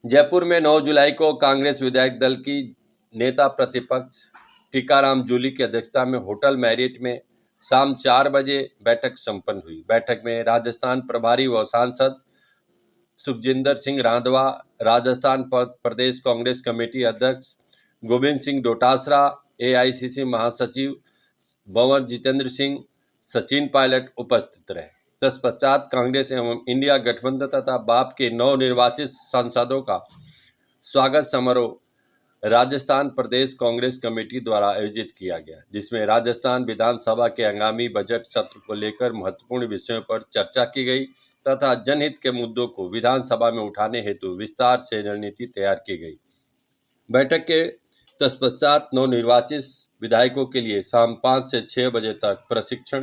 जयपुर में 9 जुलाई को कांग्रेस विधायक दल की नेता प्रतिपक्ष टीकाराम जूली की अध्यक्षता में होटल मैरियट में शाम 4 बजे बैठक संपन्न हुई। बैठक में राजस्थान प्रभारी व सांसद सुखजिंदर सिंह रांधवा, राजस्थान प्रदेश कांग्रेस कमेटी अध्यक्ष गोविंद सिंह डोटासरा, एआईसीसी महासचिव बंवर जितेंद्र सिंह, सचिन पायलट उपस्थित रहे। तत्पश्चात कांग्रेस एवं इंडिया गठबंधन तथा बाप के नवनिर्वाचित सांसदों का स्वागत समारोह राजस्थान प्रदेश कांग्रेस कमेटी द्वारा आयोजित किया गया, जिसमें राजस्थान विधानसभा के आगामी बजट सत्र को लेकर महत्वपूर्ण विषयों पर चर्चा की गई तथा जनहित के मुद्दों को विधानसभा में उठाने हेतु विस्तार से रणनीति तैयार की गई। बैठक के तत्पश्चात नवनिर्वाचित विधायकों के लिए शाम 5 से 6 बजे तक प्रशिक्षण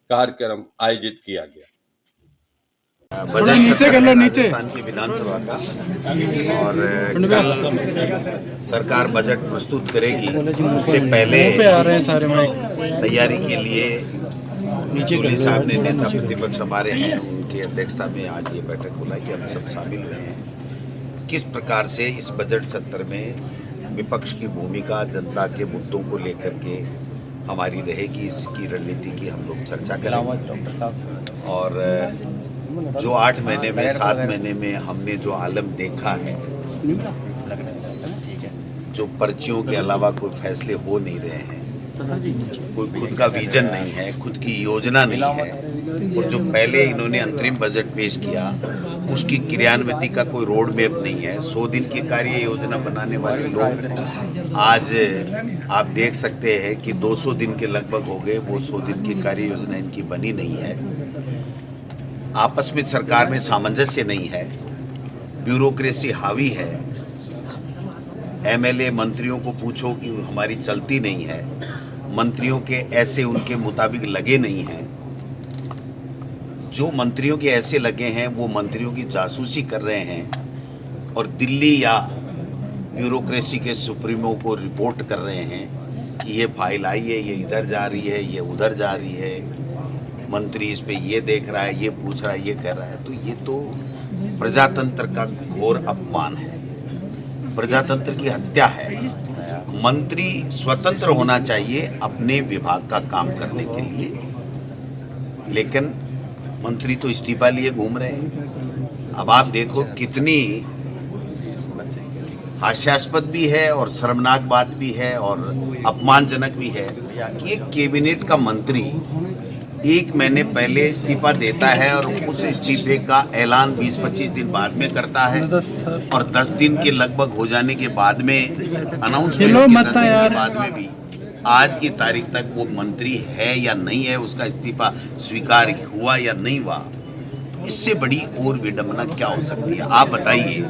कार्यक्रम आयोजित किया गया। बजट राजस्थान की विधानसभा का और कल सरकार बजट प्रस्तुत करेगी, उससे पहले तैयारी के लिए जूली साहब ने नेता प्रतिपक्ष हमारे हैं, उनकी अध्यक्षता में आज ये बैठक बुलाई, हम सब शामिल हुए हैं। किस प्रकार से इस बजट सत्र में विपक्ष की भूमिका, जनता के मुद्दों को लेकर के हमारी रहेगी, इसकी रणनीति की हम लोग चर्चा करेंगे। और जो 8 महीने में 7 महीने में हमने जो आलम देखा है, जो पर्चियों के अलावा कोई फैसले हो नहीं रहे हैं, कोई खुद का विजन नहीं है, खुद की योजना नहीं है, और जो पहले इन्होंने अंतरिम बजट पेश किया उसकी क्रियान्विति का कोई रोड मैप नहीं है। 100 दिन की कार्य योजना बनाने वाले लोग आज आप देख सकते हैं कि 200 दिन के लगभग हो गए, वो 100 दिन की कार्य योजना इनकी बनी नहीं है। आपस में सरकार में सामंजस्य नहीं है, ब्यूरोक्रेसी हावी है। एमएलए मंत्रियों को पूछो कि हमारी चलती नहीं है, मंत्रियों के ऐसे उनके मुताबिक लगे नहीं हैं। जो मंत्रियों के ऐसे लगे हैं वो मंत्रियों की जासूसी कर रहे हैं और दिल्ली या ब्यूरोक्रेसी के सुप्रीमो को रिपोर्ट कर रहे हैं कि ये फाइल आई है, ये इधर जा रही है, ये उधर जा रही है, मंत्री इस पे ये देख रहा है, ये पूछ रहा है, ये कर रहा है। तो ये तो प्रजातंत्र का घोर अपमान है, प्रजातंत्र की हत्या है। मंत्री स्वतंत्र होना चाहिए अपने विभाग का काम करने के लिए, लेकिन मंत्री तो इस्तीफा लिए घूम रहे हैं। अब आप देखो कितनी हास्यास्पद भी है और शर्मनाक बात भी है और अपमानजनक भी है कि एक कैबिनेट का मंत्री 1 महीने पहले इस्तीफा देता है और उस इस्तीफे का ऐलान 20-25 दिन बाद में करता है, और 10 दिन के लगभग हो जाने के बाद में अनाउंसमेंट के बाद में भी आज की तारीख तक वो मंत्री है या नहीं है, उसका इस्तीफा स्वीकार हुआ या नहीं हुआ। इससे बड़ी और विडंबना क्या हो सकती है? आप बताइए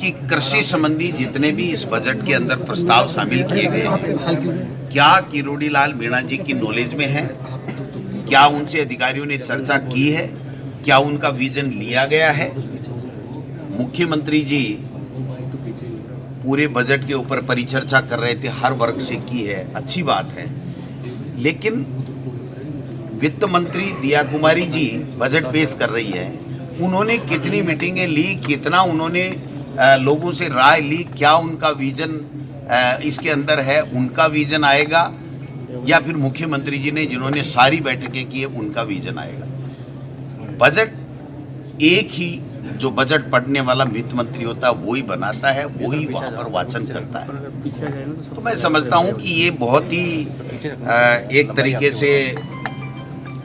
कि कृषि संबंधी जितने भी इस बजट के अंदर प्रस्ताव शामिल किए गए हैं, क्या किरोड़ी लाल मीणा जी की नॉलेज में है? क्या उनसे अधिकारियों ने चर्चा की है? क्या उनका विजन लिया गया है? मुख्यमंत्री जी पूरे बजट के ऊपर परिचर्चा कर रहे थे, हर वर्ग से की है, अच्छी बात है, लेकिन वित्त मंत्री दिया कुमारी जी बजट पेश कर रही है, उन्होंने कितनी मीटिंगें ली, कितना उन्होंने लोगों से राय ली, क्या उनका विजन इसके अंदर है? उनका विजन आएगा या फिर मुख्यमंत्री जी ने जिन्होंने सारी बैठकें की है उनका विजन आएगा? बजट एक ही जो बजट पढ़ने वाला वित्त मंत्री होता है वो ही बनाता है, वो ही वहाँ पर वाचन करता है। तो मैं समझता हूँ कि ये बहुत ही एक तरीके से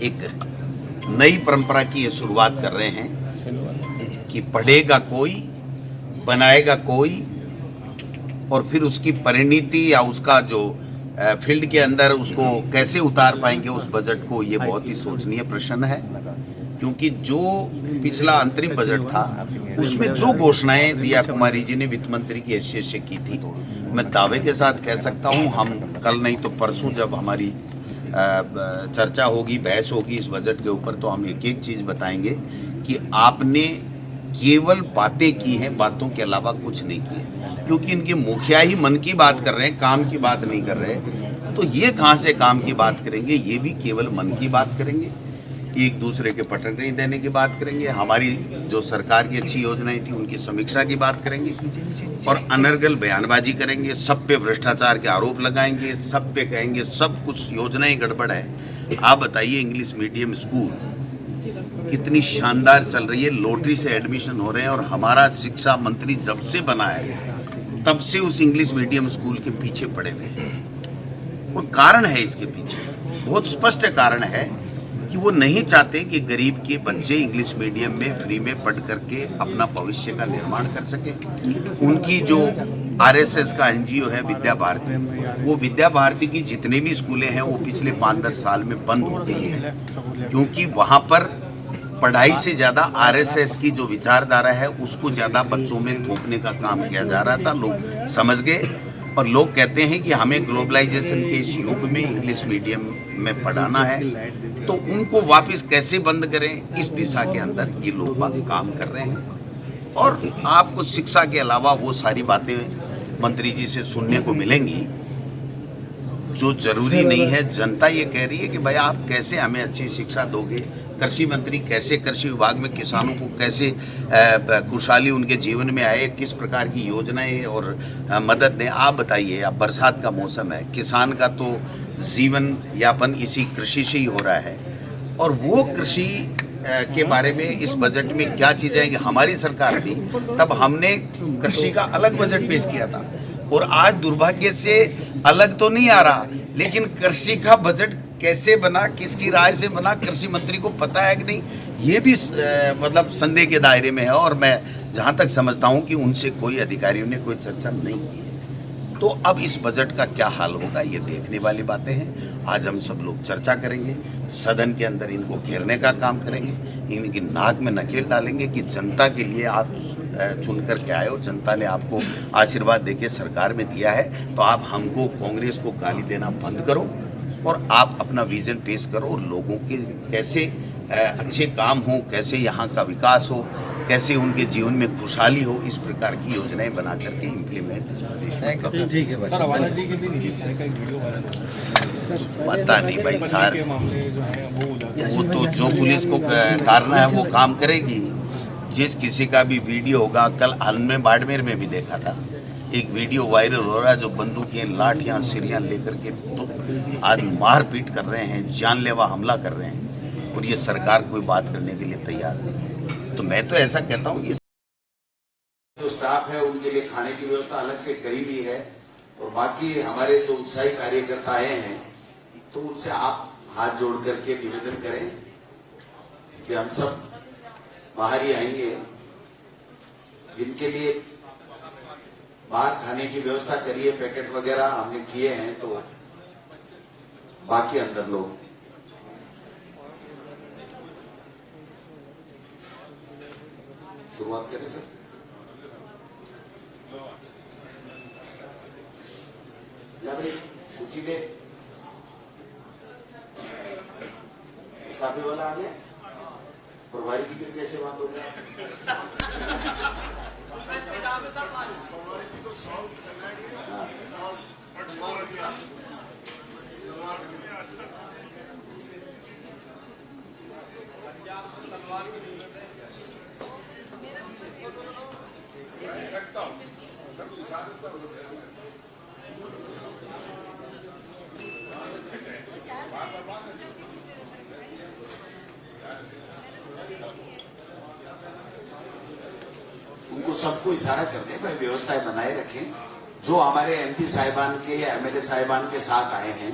एक नई परंपरा की ये शुरुआत कर रहे हैं कि पढ़ेगा कोई, बनाएगा कोई, और फिर उसकी परिणति या उसका जो फील्ड के अंदर उसको कैसे उतार पाएंगे उस बजट को, ये बहुत ही सोचनीय प्रश्न है। क्योंकि जो पिछला अंतरिम बजट था उसमें जो घोषणाएं दिया कुमारी जी ने वित्त मंत्री की हैसियत से की थी, मैं दावे के साथ कह सकता हूं, हम कल नहीं तो परसों जब हमारी चर्चा होगी, बहस होगी इस बजट के ऊपर, तो हम एक एक चीज़ बताएंगे कि आपने केवल बातें की हैं, बातों के अलावा कुछ नहीं किए। क्योंकि इनके मुखिया ही मन की बात कर रहे हैं, काम की बात नहीं कर रहे, तो ये कहाँ से काम की बात करेंगे? ये भी केवल मन की बात करेंगे। एक दूसरे के पटक नहीं देने की बात करेंगे, हमारी जो सरकार की अच्छी योजनाएं थी उनकी समीक्षा की बात करेंगे और अनर्गल बयानबाजी करेंगे, सब पे भ्रष्टाचार के आरोप लगाएंगे, सब पे कहेंगे सब कुछ योजनाएं गड़बड़ है। आप बताइए इंग्लिश मीडियम स्कूल कितनी शानदार चल रही है, लॉटरी से एडमिशन हो रहे हैं और हमारा शिक्षा मंत्री जब से बना है तब से उस इंग्लिश मीडियम स्कूल के पीछे पड़े हुए हैं। और कारण है इसके पीछे, बहुत स्पष्ट कारण है कि वो नहीं चाहते कि गरीब के बच्चे इंग्लिश मीडियम में फ्री में पढ़ करके अपना भविष्य का निर्माण कर सके। उनकी जो आरएसएस का एनजीओ है विद्या भारती, वो विद्या भारती की जितने भी स्कूलें हैं वो पिछले 5-10 साल में बंद हो गई हैं, क्योंकि वहाँ पर पढ़ाई से ज़्यादा आरएसएस की जो विचारधारा है उसको ज़्यादा बच्चों में थोपने का काम किया जा रहा था। लोग समझ गए और लोग कहते हैं कि हमें ग्लोबलाइजेशन के इस युग में इंग्लिश मीडियम में पढ़ाना है, तो उनको वापस कैसे बंद करें, इस दिशा के अंदर ये लोग काम कर रहे हैं। और आपको शिक्षा के अलावा वो सारी बातें मंत्री जी से सुनने को मिलेंगी जो जरूरी नहीं है। जनता ये कह रही है कि भाई आप कैसे हमें अच्छी शिक्षा दोगे, कृषि मंत्री कैसे कृषि विभाग में किसानों को कैसे खुशहाली उनके जीवन में आए, किस प्रकार की योजनाएं और मदद दें। आप बताइए, अब बरसात का मौसम है, किसान का तो जीवन यापन इसी कृषि से ही हो रहा है और वो कृषि के बारे में इस बजट में क्या चीज़ें हैं कि हमारी सरकार थी तब हमने कृषि का अलग बजट पेश किया था और आज दुर्भाग्य से अलग तो नहीं आ रहा, लेकिन कृषि का बजट कैसे बना, किसकी राय से बना, कृषि मंत्री को पता है कि नहीं, ये भी मतलब संदेह के दायरे में है। और मैं जहाँ तक समझता हूँ कि उनसे कोई अधिकारियों ने कोई चर्चा नहीं की है। तो अब इस बजट का क्या हाल होगा ये देखने वाली बातें हैं। आज हम सब लोग चर्चा करेंगे, सदन के अंदर इनको घेरने का काम करेंगे, इनकी नाक में नकेल डालेंगे कि जनता के लिए आप चुन कर के आए हो, जनता ने आपको आशीर्वाद देके सरकार में दिया है, तो आप हमको कांग्रेस को गाली देना बंद करो और आप अपना विजन पेश करो और लोगों के कैसे अच्छे काम हो, कैसे यहाँ का विकास हो, कैसे उनके जीवन में खुशहाली हो, इस प्रकार की योजनाएं बना करके इम्प्लीमेंट करो। ठीक है सर, अवाला जी के भी निशाने का एक वीडियो वायरल हो रहा है। पता नहीं भाई सर, के मामले जो है वो तो जो पुलिस को करना है वो काम करेगी। जिस किसी का भी वीडियो होगा, कल हाल में बाड़मेर में भी देखा था एक वीडियो वायरल हो रहा है जो बंदूकें, लाठियां, सिरियां लेकर के तो आज मारपीट कर रहे हैं, जानलेवा हमला कर रहे हैं और ये सरकार कोई बात करने के लिए तैयार नहीं। तो मैं तो ऐसा कहता हूँ ये जो स्टाफ है उनके लिए खाने की व्यवस्था अलग से करी भी है और बाकी हमारे जो उत्साही कार्यकर्ता आए हैं तो उनसे आप हाथ जोड़ करके निवेदन करें कि हम सब बाहर ही आएंगे, जिनके लिए बाहर खाने की व्यवस्था करिए, पैकेट वगैरह हमने किए हैं, तो बाकी अंदर लोग शुरुआत करें सर। या भाई सूची दे, साफी वाला आ गया, प्रभारी की फिर कैसे बात हो गया? उनको सबको इशारा कर दे भाई व्यवस्थाएं बनाए रखें। जो हमारे एमपी साहिबान के या एमएलए साहिबान के साथ आए हैं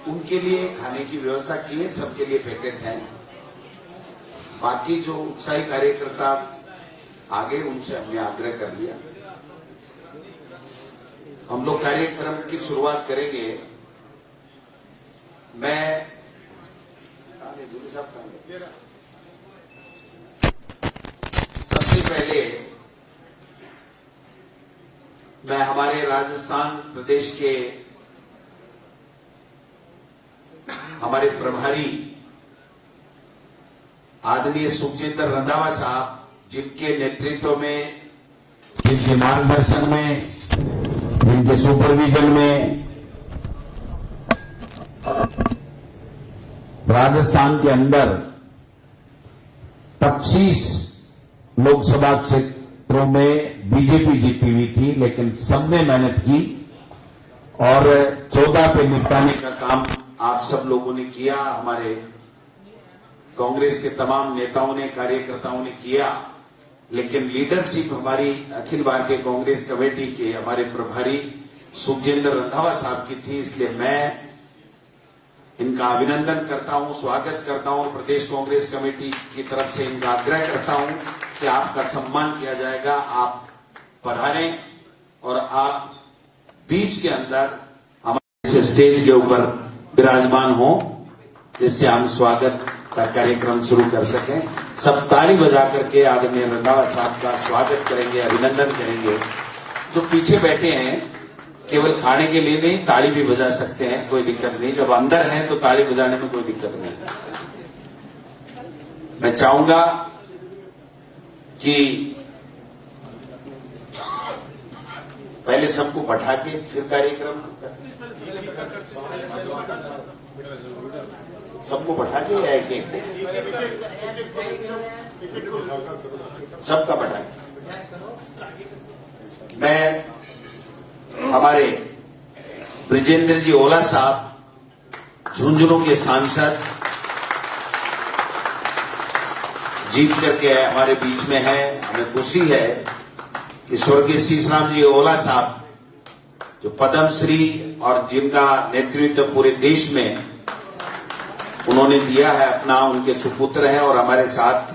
उनके लिए खाने की व्यवस्था की है, सबके लिए पैकेट है। बाकी जो उत्साही कार्यकर्ता आगे उनसे हमने आग्रह कर लिया। हम लोग कार्यक्रम की शुरुआत करेंगे। मैं सबसे पहले मैं हमारे राजस्थान प्रदेश के हमारे प्रभारी आदरणीय सुखजिंदर रंधावा साहब, जिनके नेतृत्व में, जिनके मार्गदर्शन में, जिनके सुपरविजन में राजस्थान के अंदर 25 लोकसभा क्षेत्रों में बीजेपी जीती हुई थी, लेकिन सबने मेहनत की और 14 पे निपटाने का काम आप सब लोगों ने किया। हमारे कांग्रेस के तमाम नेताओं ने, कार्यकर्ताओं ने किया, लेकिन लीडरशिप हमारी अखिल भारतीय कांग्रेस कमेटी के हमारे प्रभारी सुखजिंदर रंधावा साहब की थी। इसलिए मैं इनका अभिनंदन करता हूं, स्वागत करता हूं और प्रदेश कांग्रेस कमेटी की तरफ से इनका आग्रह करता हूं कि आपका सम्मान किया जाएगा। आप पधारें और आप बीच के अंदर हमारे स्टेज के ऊपर विराजमान हो, जिससे हम स्वागत का कार्यक्रम शुरू कर सकें। सब ताली बजा करके आदरणीय रंधावा साहब का स्वागत करेंगे, अभिनंदन करेंगे। जो पीछे बैठे हैं केवल खाने के लिए नहीं, ताली भी बजा सकते हैं, कोई दिक्कत नहीं। जब अंदर है तो ताली बजाने में कोई दिक्कत नहीं है। मैं चाहूंगा कि पहले सबको बैठा के फिर कार्यक्रम, सबको बैठा के या एक एक सबका बैठा के। मैं हमारे ब्रिजेंद्र जी ओला साहब, झुंझुनू के सांसद, जीत करके हमारे बीच में है। हमें खुशी है कि स्वर्गीय शीशराम जी ओला साहब, जो पद्मश्री और जिनका नेतृत्व पूरे देश में उन्होंने दिया है अपना, उनके सुपुत्र हैं और हमारे साथ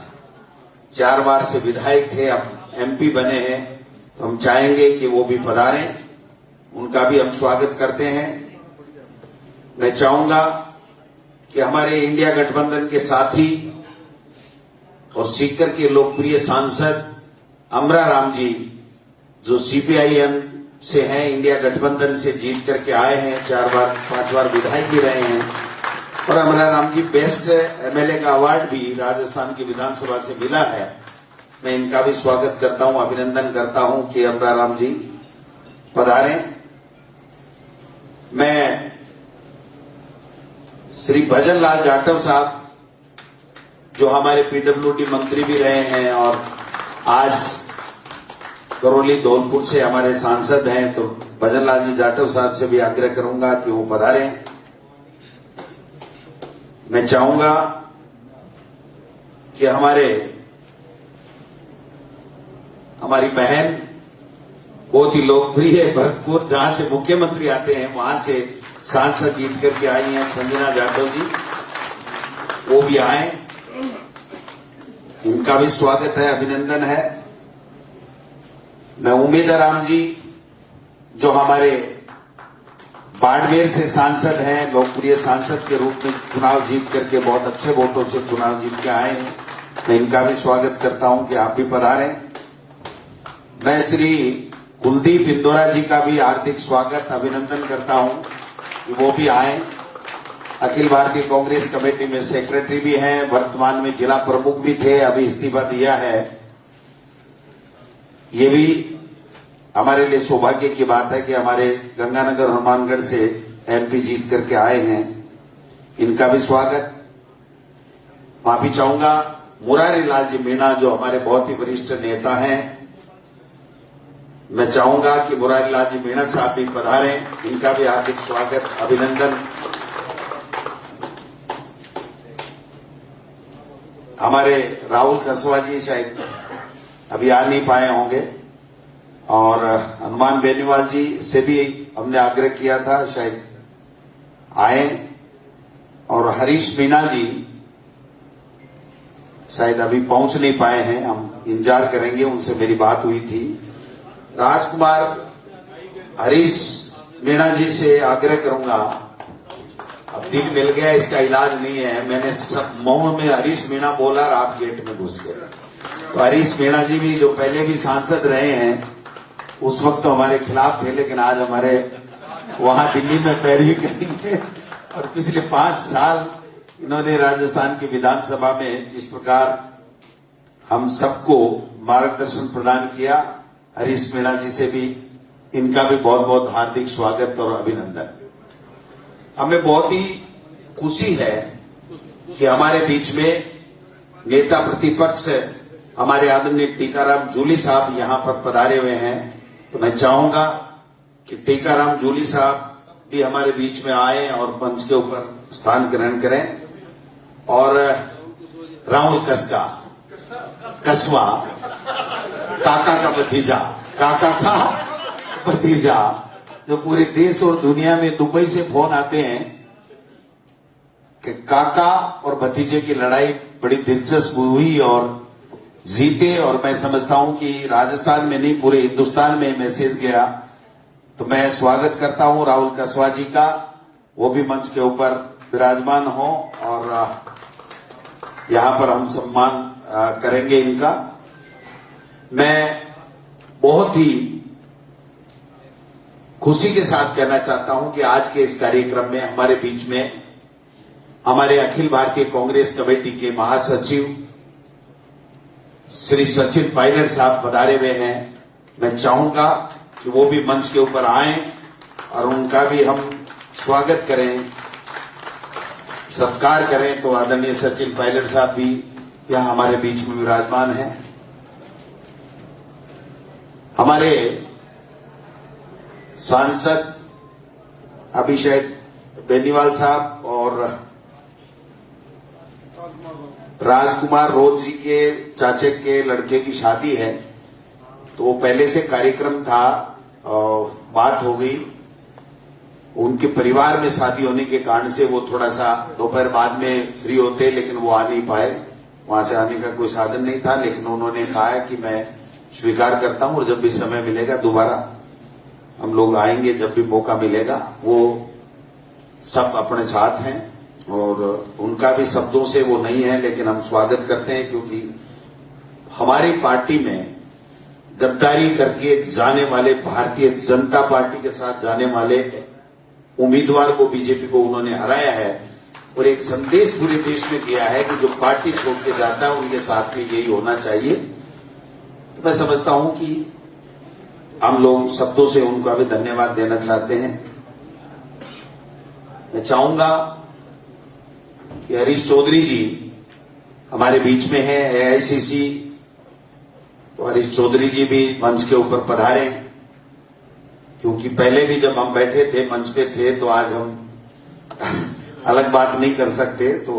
4 बार से विधायक थे, अब एमपी बने हैं। तो हम चाहेंगे कि वो भी पधारें, उनका भी हम स्वागत करते हैं। मैं चाहूंगा कि हमारे इंडिया गठबंधन के साथी और सीकर के लोकप्रिय सांसद अमरा राम जी, जो सीपीआईएम से हैं, इंडिया गठबंधन से जीत करके आए हैं, 4 बार 5 बार विधायक भी रहे हैं और अमरा राम जी बेस्ट एमएलए का अवार्ड भी राजस्थान की विधानसभा से मिला है। मैं इनका भी स्वागत करता हूं, अभिनंदन करता हूं कि अमरा राम जी पधारें। मैं श्री भजन लाल जाटव साहब, जो हमारे पीडब्ल्यूडी मंत्री भी रहे हैं और आज करौली धौलपुर से हमारे सांसद हैं, तो भजन लाल जी जाटव साहब से भी आग्रह करूंगा कि वो पधारें। मैं चाहूंगा कि हमारी बहन बहुत ही लोकप्रिय है, भरतपुर, जहां से मुख्यमंत्री आते हैं वहां से सांसद जीत करके आई हैं, संजना जाटव जी, वो भी आए। इनका भी स्वागत है, अभिनंदन है। मैं उमेदराम जी, जो हमारे बाड़मेर से सांसद हैं, लोकप्रिय सांसद के रूप में चुनाव जीत करके बहुत अच्छे वोटों से चुनाव जीत के आए हैं, मैं इनका भी स्वागत करता हूं कि आप भी पधारें। मैं श्री कुलदीप इंदौरा जी का भी हार्दिक स्वागत, अभिनंदन करता हूं कि वो भी आए। अखिल भारतीय कांग्रेस कमेटी में सेक्रेटरी भी हैं, वर्तमान में जिला प्रमुख भी थे, अभी इस्तीफा दिया है। ये भी हमारे लिए सौभाग्य की बात है कि हमारे गंगानगर हनुमानगढ़ से एमपी जीत करके आए हैं, इनका भी स्वागत। माफी चाहूंगा मुरारी लाल जी मीणा, जो हमारे बहुत ही वरिष्ठ नेता हैं, मैं चाहूंगा कि मुरारी लाल जी मीणा साहब भी पधारें, इनका भी हार्दिक स्वागत, अभिनंदन। हमारे राहुल खसवा जी शायद अभी आ नहीं पाए होंगे और हनुमान बेनीवाल जी से भी हमने आग्रह किया था, शायद आए। और हरीश मीणा जी शायद अभी पहुंच नहीं पाए हैं, हम इंतजार करेंगे, उनसे मेरी बात हुई थी। राजकुमार हरीश मीणा जी से आग्रह करूंगा, अब दिन मिल गया, इसका इलाज नहीं है, मैंने सब मुंह में हरीश मीणा बोला और आप गेट में घुस गए। तो हरीश मीणा जी भी, जो पहले भी सांसद रहे हैं, उस वक्त तो हमारे खिलाफ थे, लेकिन आज हमारे वहां दिल्ली में पैरवी करेंगे। और पिछले 5 साल इन्होंने राजस्थान की विधानसभा में जिस प्रकार हम सबको मार्गदर्शन प्रदान किया, हरीश मीणा जी से भी, इनका भी बहुत बहुत हार्दिक स्वागत और अभिनंदन। हमें बहुत ही खुशी है कि हमारे बीच में नेता प्रतिपक्ष हमारे आदरणीय टीकाराम जूली साहब यहां पर पधारे हुए हैं, तो मैं चाहूंगा कि टीकाराम जूली साहब भी हमारे बीच में आए और मंच के ऊपर स्थान ग्रहण करें। और राहुल कसवा काका का भतीजा जो पूरे देश और दुनिया में दुबई से फोन आते हैं कि काका और भतीजे की लड़ाई बड़ी दिलचस्प हुई और जीते, और मैं समझता हूं कि राजस्थान में नहीं पूरे हिंदुस्तान में मैसेज गया। तो मैं स्वागत करता हूं राहुल कसवा जी का, वो भी मंच के ऊपर विराजमान हो और यहां पर हम सम्मान करेंगे इनका। मैं बहुत ही खुशी के साथ कहना चाहता हूं कि आज के इस कार्यक्रम में हमारे बीच में हमारे अखिल भारतीय कांग्रेस कमेटी के महासचिव श्री सचिन पायलट साहब पधारे हुए हैं। मैं चाहूंगा कि वो भी मंच के ऊपर आए और उनका भी हम स्वागत करें, सत्कार करें। तो आदरणीय सचिन पायलट साहब भी यहां हमारे बीच में विराजमान हैं। हमारे सांसद अभिषेक बेनीवाल साहब और राजकुमार रोज जी के चाचे के लड़के की शादी है, तो वो पहले से कार्यक्रम था और बात हो गई। उनके परिवार में शादी होने के कारण से वो थोड़ा सा दोपहर बाद में फ्री होते, लेकिन वो आ नहीं पाए, वहां से आने का कोई साधन नहीं था। लेकिन उन्होंने कहा है कि मैं स्वीकार करता हूं और जब भी समय मिलेगा दोबारा हम लोग आएंगे, जब भी मौका मिलेगा। वो सब अपने साथ हैं और उनका भी शब्दों से वो नहीं है, लेकिन हम स्वागत करते हैं क्योंकि हमारी पार्टी में गद्दारी करके जाने वाले, भारतीय जनता पार्टी के साथ जाने वाले उम्मीदवार को, बीजेपी को उन्होंने हराया है और एक संदेश पूरे देश में दिया है कि जो पार्टी छोड़ के जाता है उनके साथ में यही होना चाहिए। तो मैं समझता हूं कि हम लोग शब्दों से उनका भी धन्यवाद देना चाहते हैं। मैं चाहूंगा कि हरीश चौधरी जी हमारे बीच में है, एआईसीसी, तो हरीश चौधरी जी भी मंच के ऊपर पधारे, क्योंकि पहले भी जब हम बैठे थे मंच पे थे तो आज हम अलग बात नहीं कर सकते। तो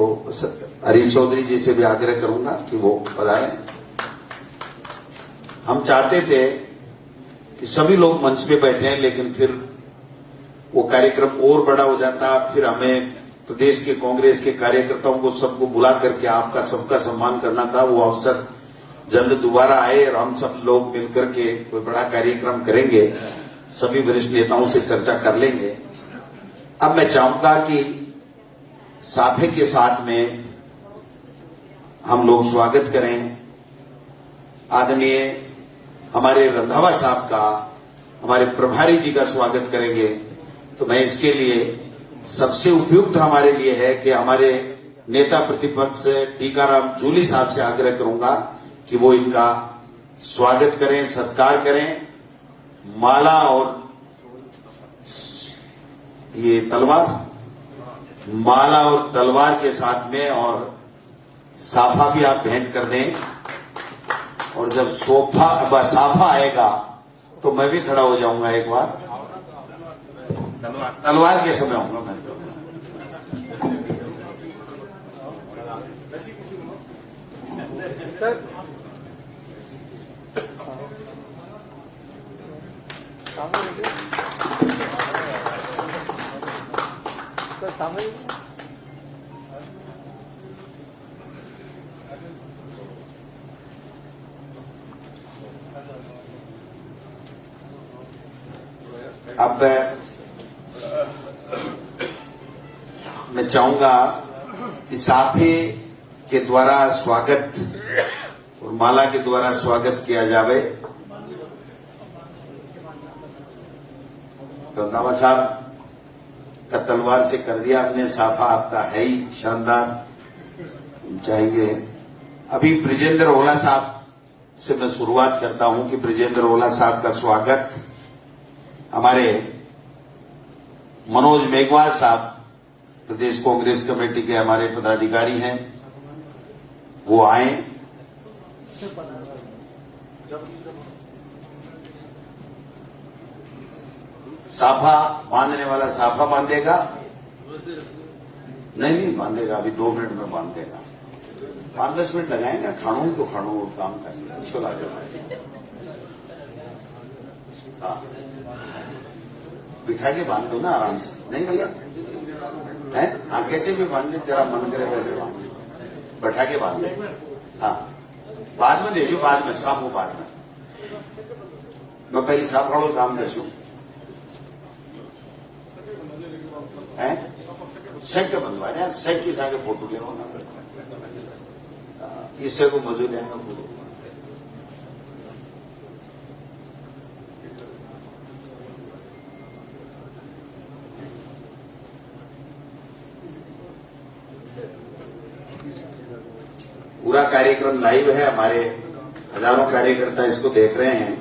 हरीश चौधरी जी से भी आग्रह करूंगा कि वो पधारें। हम चाहते थे कि सभी लोग मंच पे बैठे, लेकिन फिर वो कार्यक्रम और बड़ा हो जाता, फिर हमें प्रदेश के कांग्रेस के कार्यकर्ताओं को सबको बुला करके आपका सबका सम्मान करना था। वो अवसर जल्द दोबारा आए और हम सब लोग मिलकर के कोई बड़ा कार्यक्रम करेंगे, सभी वरिष्ठ नेताओं से चर्चा कर लेंगे। अब मैं चाहूंगा कि साफे के साथ में हम लोग स्वागत करें आदरणीय हमारे रंधावा साहब का, हमारे प्रभारी जी का स्वागत करेंगे। तो मैं इसके लिए सबसे उपयुक्त हमारे लिए है कि हमारे नेता प्रतिपक्ष टीकाराम जूली साहब से आग्रह करूंगा कि वो इनका स्वागत करें, सत्कार करें। माला और ये तलवार, माला और तलवार के साथ में, और साफा भी आप भेंट कर दें। और जब साफा आएगा तो मैं भी खड़ा हो जाऊंगा एक बार, तलवार के समय आऊंगा मैं। अब मैं चाहूंगा कि साफे के द्वारा स्वागत और माला के द्वारा स्वागत किया जावे। रंधावा साहब का तलवार से कर दिया आपने, साफा आपका है ही शानदार, चाहेंगे। अभी ब्रिजेंद्र ओला साहब से मैं शुरुआत करता हूं कि ब्रिजेंद्र ओला साहब का स्वागत हमारे मनोज मेघवाल साहब प्रदेश कांग्रेस कमेटी के हमारे पदाधिकारी हैं वो आए। साफा बांधने वाला साफा बांधेगा, नहीं बांधेगा, अभी 2 मिनट में बांध देगा। 5-10 मिनट लगाएंगे, खाणो तो खाणो और काम करिए, चला जाए। हाँ, बिठा के बांध दो ना आराम से, नहीं भैया है? हाँ, कैसे भी बांध दे, तेरा मन करे वैसे बांध दे, बैठा के बांध दे। हाँ, बाद में देखो, बाद में साफ हो, बाद में मैं पहले साफ वालों काम करशू है। सेक के बनवा रहे हैं, सेक के साथ फोटो ले ना, इससे को मजूर लेंगे फोटो। पूरा कार्यक्रम लाइव है, हमारे हजारों कार्यकर्ता इसको देख रहे हैं।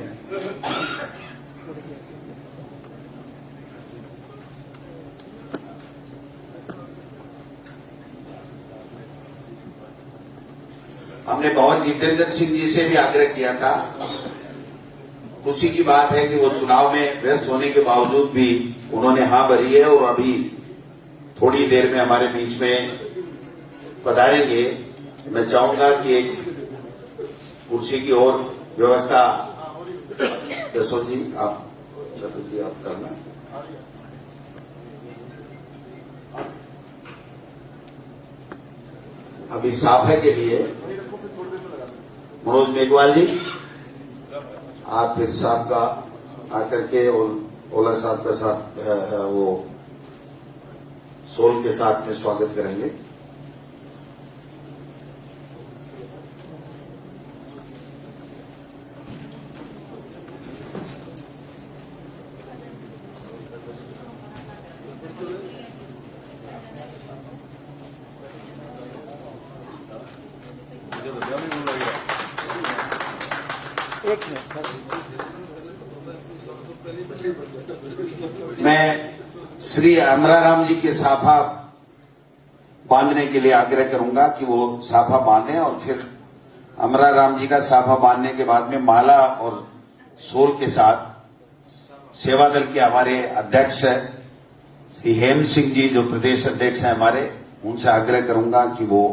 हमने पवन जितेंद्र सिंह जी से भी आग्रह किया था। खुशी की बात है कि वो चुनाव में व्यस्त होने के बावजूद भी उन्होंने हाँ भरी है और अभी थोड़ी देर में हमारे बीच में पधारेंगे। मैं चाहूंगा कि एक कुर्सी की और व्यवस्था, यशवंत जी आप करना। अभी साफे के लिए मनोज मेघवाल जी, आप फिर साहब का आकर के ओला साहब का साथ वो सोल के साथ में स्वागत करेंगे। मैं श्री अमराराम जी के साफा बांधने के लिए आग्रह करूंगा कि वो साफा बांधें और फिर अमराराम जी का साफा बांधने के बाद में माला और सोल के साथ सेवा दल के हमारे अध्यक्ष श्री हेम सिंह जी जो प्रदेश अध्यक्ष हैं हमारे, उनसे आग्रह करूंगा कि वो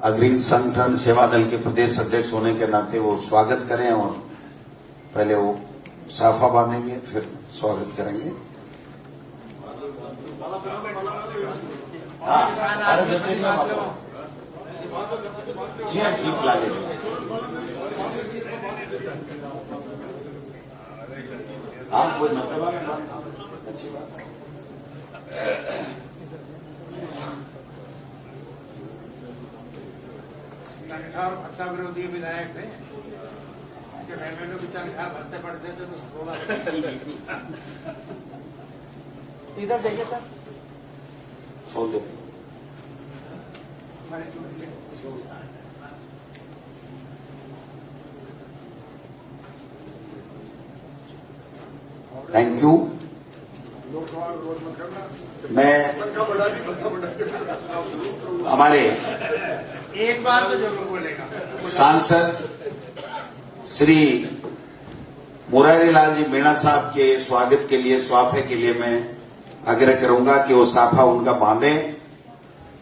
अग्रिम संगठन सेवा दल के प्रदेश अध्यक्ष होने के नाते वो स्वागत करें और पहले वो साफा बांधेंगे फिर स्वागत करेंगे। ठीक लगे हाँ, कोई मतलब अच्छी बात। भत्ता विरोधी विधायक थे, तनख्वाह भत्ते पड़ते थे तो इधर देखिए सर, खोल दे। Thank you. मैं हमारे एक बार तो जरूर बोलेगा सांसद श्री मुरारी लाल जी मीणा साहब के स्वागत के लिए, स्वाफे के लिए मैं आग्रह करूंगा कि वो साफा उनका बांधें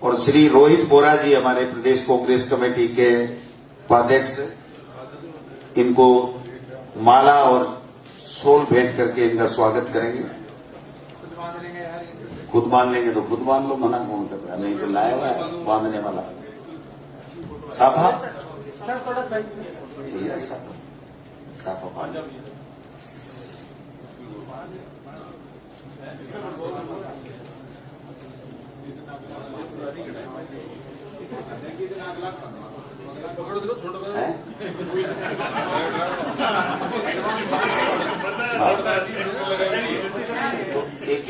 और श्री रोहित बोरा जी हमारे प्रदेश कांग्रेस कमेटी के उपाध्यक्ष, इनको माला और सोल भेंट करके इनका स्वागत करेंगे। खुद बांध लेंगे तो खुद बांध लो, मना कौन कर रहा है? नहीं तो लाया हुआ है बांधने वाला साफा। भैया साफा बांध लो।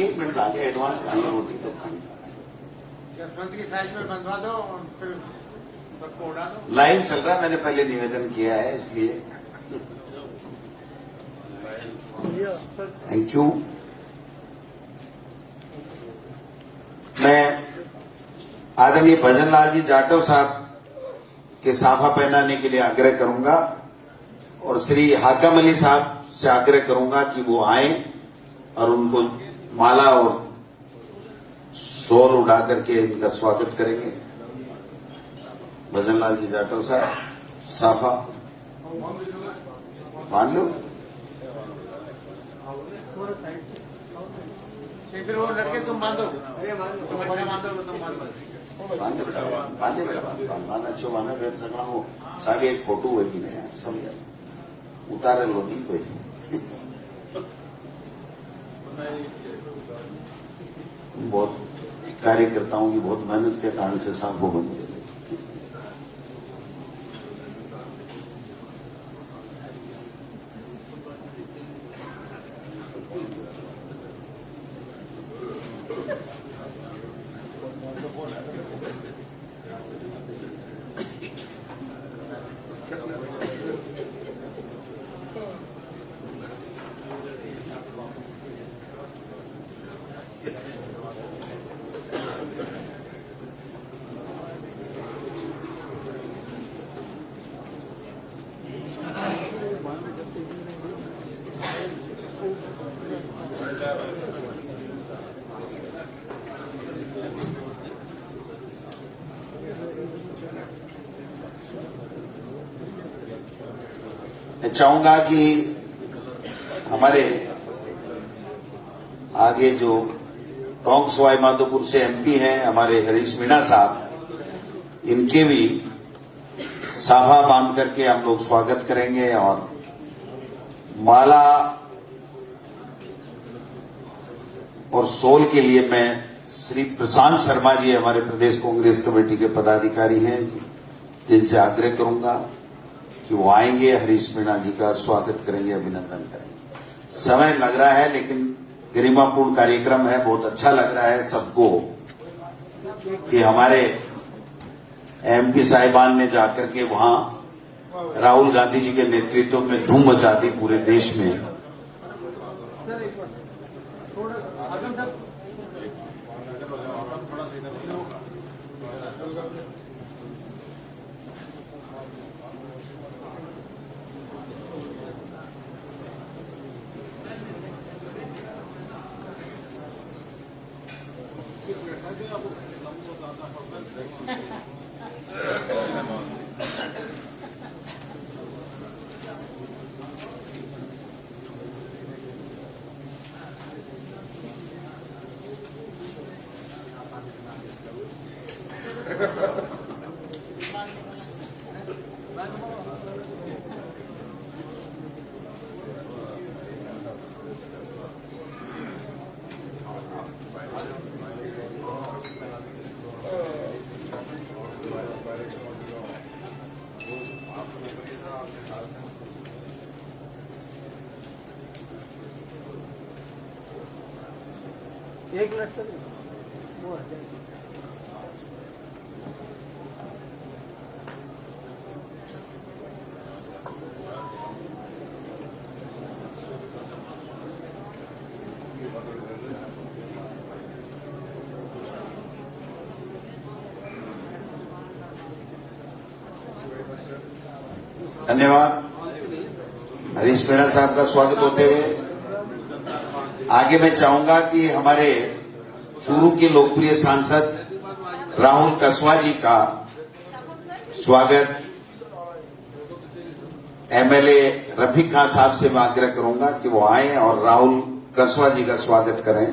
एक मिनट लागे एडवांस खानी रोटी तो खानी जसवंत की साइज में बनवा दो और फिर सबको उड़ा दो। लाइव चल रहा है, मैंने पहले निवेदन किया है इसलिए थैंक यू। मैं आदरणीय भजन लाल जी जाटव साहब के साफा पहनाने के लिए आग्रह करूंगा और श्री हाकम अली साहब से आग्रह करूंगा कि वो आए और उनको माला और शॉल उड़ा करके इनका स्वागत करेंगे। भजन लाल जी जाटव साहब साफा बांध लो। फिर वो लड़के तुम बांधो, तुम अच्छा बांधोगे, तुम बांधो। बांधे बेटा, बांधे बेटा, बांधना अच्छो बांधे फिर सकना हो सागे एक फोटो है कि नहीं समझा उतारे लो नहीं कोई। बहुत कार्यकर्ताओं की बहुत मेहनत के कारण से साफ हो बन गए। मैं चाहूंगा कि हमारे आगे जो टोंक सवाई माधोपुर से एमपी हैं हमारे हरीश मीणा साहब, इनके भी साफा बांध करके हम लोग स्वागत करेंगे और माला और शॉल के लिए मैं श्री प्रशांत शर्मा जी हमारे प्रदेश कांग्रेस कमेटी के पदाधिकारी हैं, जिनसे आग्रह करूंगा कि वो आएंगे, हरीश मीणा जी का स्वागत करेंगे, अभिनंदन करेंगे। समय लग रहा है लेकिन गरिमापूर्ण कार्यक्रम है, बहुत अच्छा लग रहा है सबको कि हमारे एमपी साहिबान ने जाकर के वहां राहुल गांधी जी के नेतृत्व में धूम मचा दी पूरे देश में। एक लड़का वो है। धन्यवाद। हरीश मीणा साहब का स्वागत होते हुए आगे मैं चाहूंगा कि हमारे चूरू के लोकप्रिय सांसद राहुल कसवा जी का स्वागत एमएलए रफीक खान साहब से मैं आग्रह करूंगा कि वो आए और राहुल कसवा जी का स्वागत करें।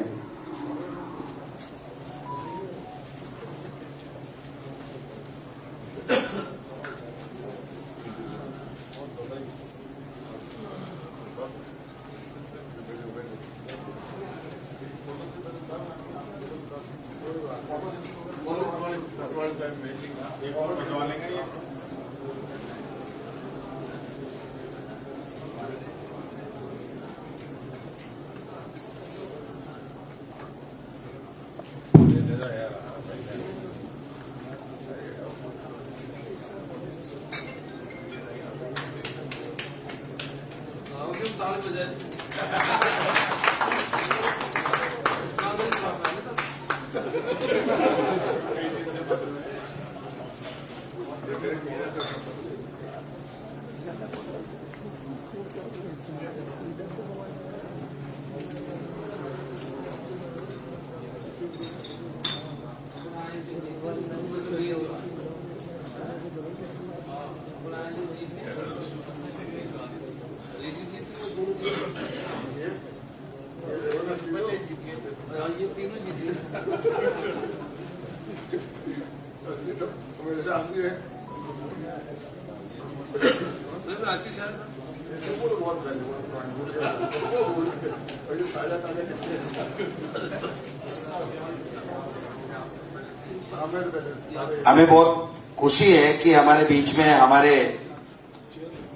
हमें बहुत खुशी है कि हमारे बीच में हमारे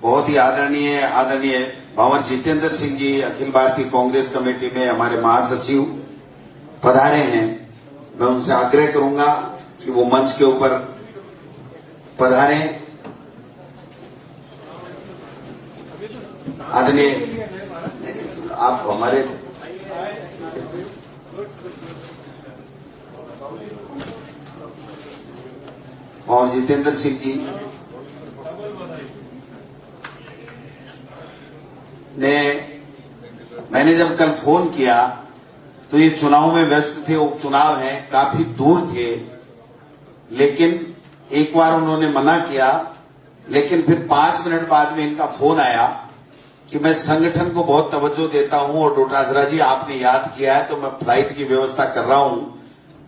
बहुत ही आदरणीय भंवर जितेंद्र सिंह जी अखिल भारतीय कांग्रेस कमेटी में हमारे महासचिव पधारे हैं। मैं उनसे आग्रह करूंगा कि वो मंच के ऊपर पधारें। आदरणीय आप हमारे और जितेंद्र सिंह जी ने मैंने जब कल फोन किया तो ये चुनाव में व्यस्त थे, उपचुनाव है, काफी दूर थे, लेकिन एक बार उन्होंने मना किया, लेकिन फिर 5 मिनट बाद में इनका फोन आया कि मैं संगठन को बहुत तवज्जो देता हूं और डोटासरा जी आपने याद किया है तो मैं फ्लाइट की व्यवस्था कर रहा हूं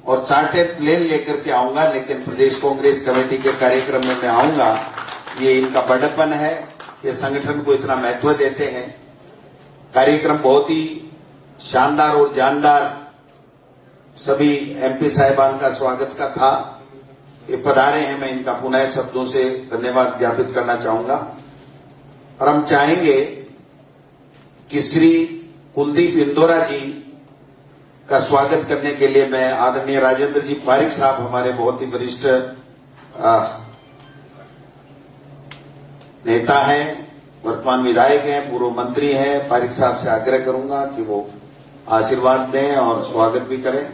और चार्टर्ड प्लेन लेकर के आऊंगा, लेकिन प्रदेश कांग्रेस कमेटी के कार्यक्रम में मैं आऊंगा। ये इनका बड़प्पन है, ये संगठन को इतना महत्व देते हैं। कार्यक्रम बहुत ही शानदार और जानदार सभी एमपी साहिबान का स्वागत का था। ये पधारे हैं, मैं इनका पुनः शब्दों से धन्यवाद ज्ञापित करना चाहूंगा। और हम चाहेंगे कि श्री कुलदीप इंदौरा जी का स्वागत करने के लिए मैं आदरणीय राजेंद्र जी पारिक साहब, हमारे बहुत ही वरिष्ठ नेता हैं, वर्तमान विधायक हैं, पूर्व मंत्री हैं, पारिक साहब से आग्रह करूंगा कि वो आशीर्वाद दें और स्वागत भी करें।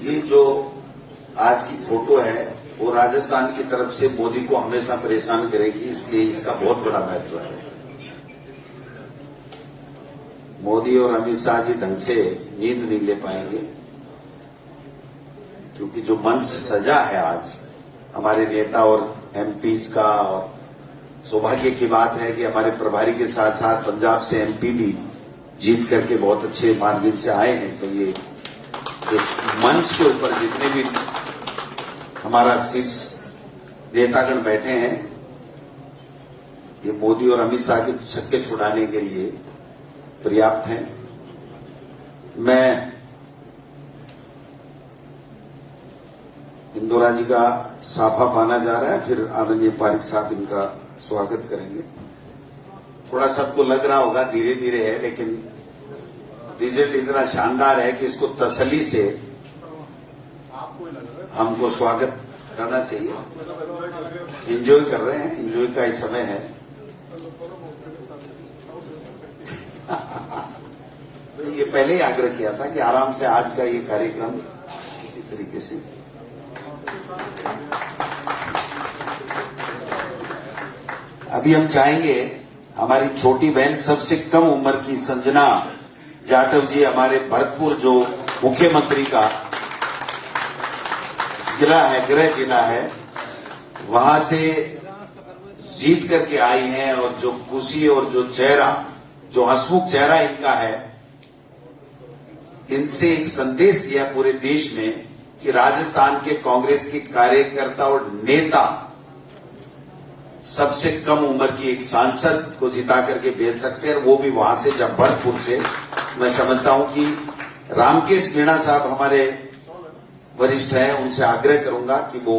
ये जो आज की फोटो है वो राजस्थान की तरफ से मोदी को हमेशा परेशान करेगी, इसलिए इसका बहुत बड़ा महत्व है। मोदी और अमित शाह जी ढंग से नींद नहीं ले पाएंगे, क्योंकि जो मंच सजा है आज हमारे नेता और एमपीज का, और सौभाग्य की बात है कि हमारे प्रभारी के साथ साथ पंजाब से एमपी भी जीत करके बहुत अच्छे मार्जिन से आए हैं। तो ये मंच के ऊपर जितने भी हमारा शीर्ष नेतागण बैठे हैं, ये मोदी और अमित शाह के छक्के छुड़ाने के लिए पर्याप्त हैं। मैं इंदौरा जी का साफा पाना जा रहा है, फिर आदरणीय पारिक साहब इनका स्वागत करेंगे। थोड़ा सबको लग रहा होगा धीरे धीरे है, लेकिन रिजल्ट इतना शानदार है कि इसको तसल्ली से हमको स्वागत करना चाहिए। एंजॉय कर रहे हैं, एंजॉय का ही समय है। ये पहले ही आग्रह किया था कि आराम से आज का ये कार्यक्रम इसी तरीके से अभी हम चाहेंगे हमारी छोटी बहन सबसे कम उम्र की संजना जाटव जी, हमारे भरतपुर जो मुख्यमंत्री का जिला है, गृह जिला है, वहां से जीत करके आई हैं और जो खुशी और जो चेहरा, जो हंसमुख चेहरा इनका है, इनसे एक संदेश दिया पूरे देश में कि राजस्थान के कांग्रेस के कार्यकर्ता और नेता सबसे कम उम्र की एक सांसद को जिता करके भेज सकते हैं, वो भी वहां से जब्बरपुर से। मैं समझता हूं कि रामकेश मीणा साहब हमारे वरिष्ठ हैं, उनसे आग्रह करूंगा कि वो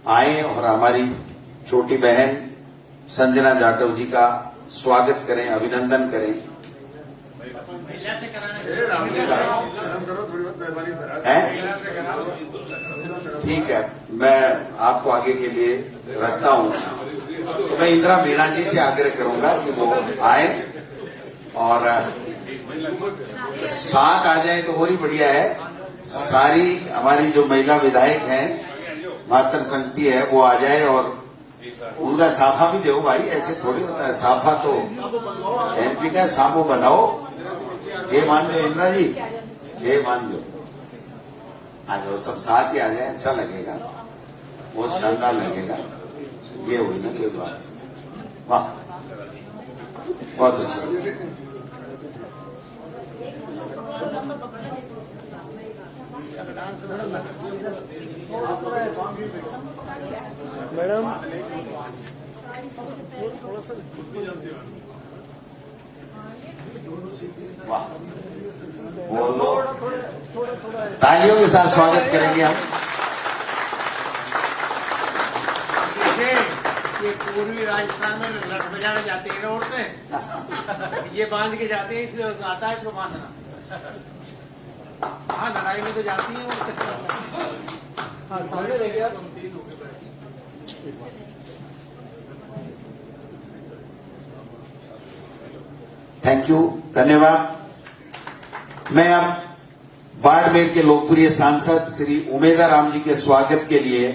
आए और हमारी छोटी बहन संजना जाटव जी का स्वागत करें, अभिनंदन करें। ठीक है, मैं आपको आगे के लिए रखता हूं। तो मैं इंदिरा मीणा जी से आग्रह करूंगा कि वो आए और साथ आ जाए तो और ही बढ़िया है। सारी हमारी जो महिला विधायक हैं, मातृ संगति है, वो आ जाए और उनका साफा भी दो भाई, ऐसे थोड़ी होता है साफा, तो एमपी का साफो बनाओ। ये मान लो इंदिरा जी, ये मान लो, आ जाओ, सब साथ ही आ जाए, अच्छा लगेगा, बहुत शानदार लगेगा। ये हुई ना कोई बात, वाह, बहुत अच्छा। मैडम वाह, बोलो, तालियों के साथ स्वागत करेंगे हम। ये पूर्वी राजस्थान में लठ बजाने जाते हैं रोड पे, ये बांध के जाते हैं, इसलिए आता है इसको बांधना। हाँ, लड़ाई में तो जाती है हाँ, सामने देखिए आप। थैंक यू, धन्यवाद। मैं अब बाड़मेर के लोकप्रिय सांसद श्री उमेदा राम जी के स्वागत के लिए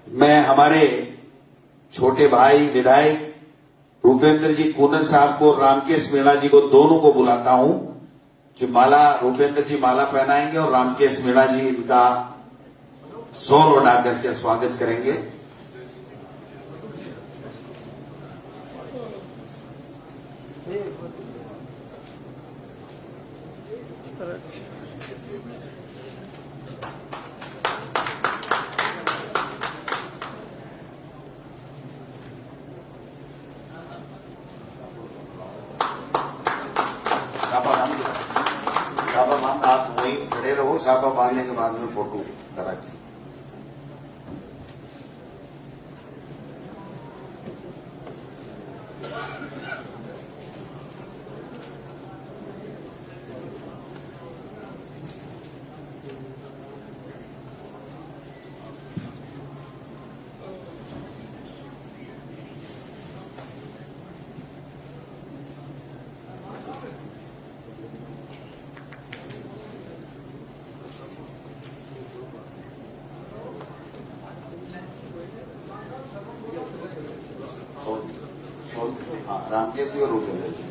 मैं हमारे छोटे भाई विधायक रूपेंद्र जी कूनर साहब को, रामकेश मीणा जी को, दोनों को बुलाता हूं कि माला, रूपेंद्र जी माला पहनाएंगे और रामकेश मीणा जी इनका शॉल उड़ा करके स्वागत करेंगे। साफा बांध, आप वहीं खड़े रहो, साफा बांधने के बाद में फोटो करा के। हाँ, रामकेश जी और रूपेंद्र जी।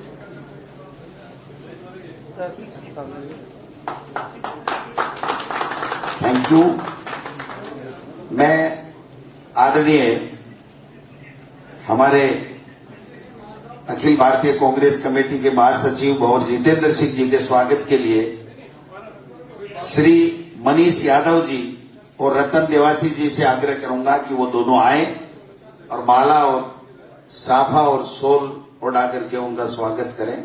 Thank you. मैं आदरणीय हमारे अखिल भारतीय कांग्रेस कमेटी के महासचिव भंवर जितेंद्र सिंह जी के स्वागत के लिए श्री मनीष यादव जी और रतन देवासी जी से आग्रह करूंगा कि वो दोनों आए और माला और साफा और शॉल उड़ा करके उनका स्वागत करें।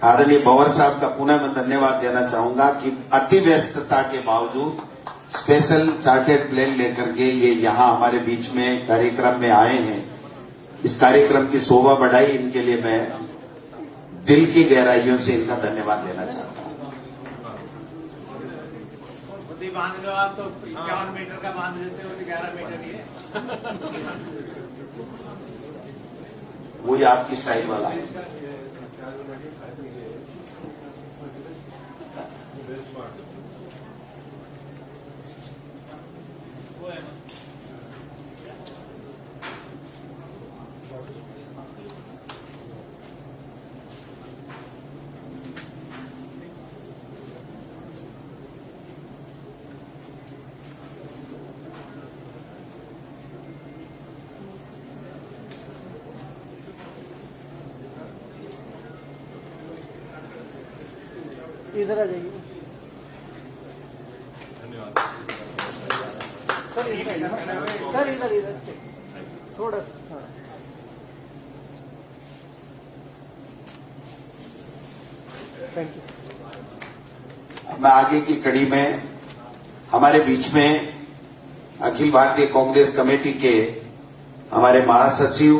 आदरणीय भंवर साहब का पुनः मैं धन्यवाद देना चाहूंगा कि अति व्यस्तता के बावजूद स्पेशल चार्टेड प्लेन लेकर के ये यहाँ हमारे बीच में कार्यक्रम में आए हैं। इस कार्यक्रम की शोभा बढ़ाई, इनके लिए मैं दिल की गहराइयों से इनका धन्यवाद देना चाहता हूँ। बांध लो आप, तो 51 मीटर का बांध देते हो, 11 मीटर ही है। वही आपकी स्टाइल वाला है। इधर आ जाइए सर, इधर आइए ना। सर इधर इधर से थोड़ा सा। हाँ। Thank you. अब मैं आगे की कड़ी में हमारे बीच में अखिल भारतीय कांग्रेस कमेटी के हमारे महासचिव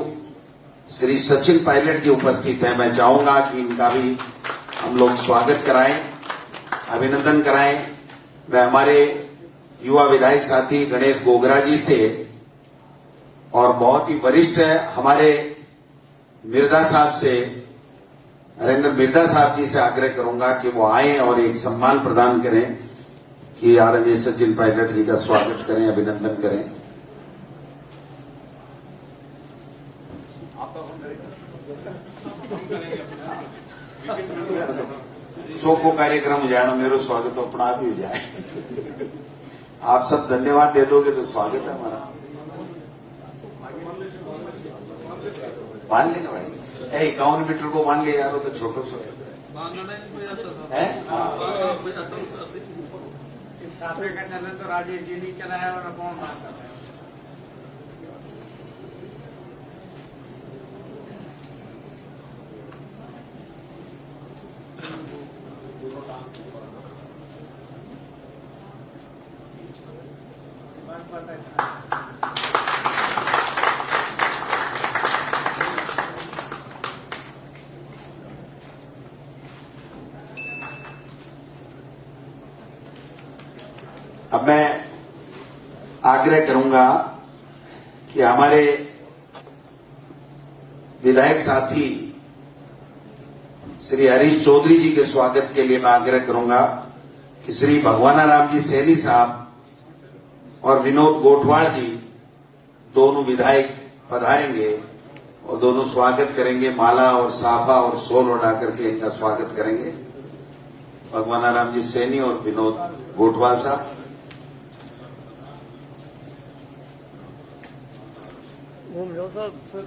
श्री सचिन पायलट जी उपस्थित हैं। मैं चाहूंगा कि इनका भी हम लोग स्वागत कराएं, अभिनंदन कराएं। मैं हमारे युवा विधायक साथी गणेश गोगरा जी से और बहुत ही वरिष्ठ हमारे मिर्दा साहब से, नरेंद्र मिर्दा साहब जी से आग्रह करूंगा कि वो आए और एक सम्मान प्रदान करें कि आदरणीय सचिन पायलट जी का स्वागत करें, अभिनंदन करें। चौको कार्यक्रम हो जाए ना, मेरा स्वागत अपना आप ही हो जाए। आप सब धन्यवाद दे दोगे तो स्वागत है हमारा। बांध लेगा भाई, 51 मीटर को बांध लिया यार, वो तो छोटो है। साफे का चलन तो राजेश जी ने चलाया और कौन बात है। अब मैं आग्रह करूंगा कि हमारे विधायक साथी श्री हरीश चौधरी जी के स्वागत के लिए मैं आग्रह करूंगा कि श्री भगवानाराम जी सैनी साहब और विनोद गोठवाड़ जी दोनों विधायक पधारेंगे और दोनों स्वागत करेंगे। माला और साफा और सोल उड़ा करके इनका स्वागत करेंगे। भगवानाराम जी सैनी और विनोद गोठवाल साहब। घूम जाओ साहब। सर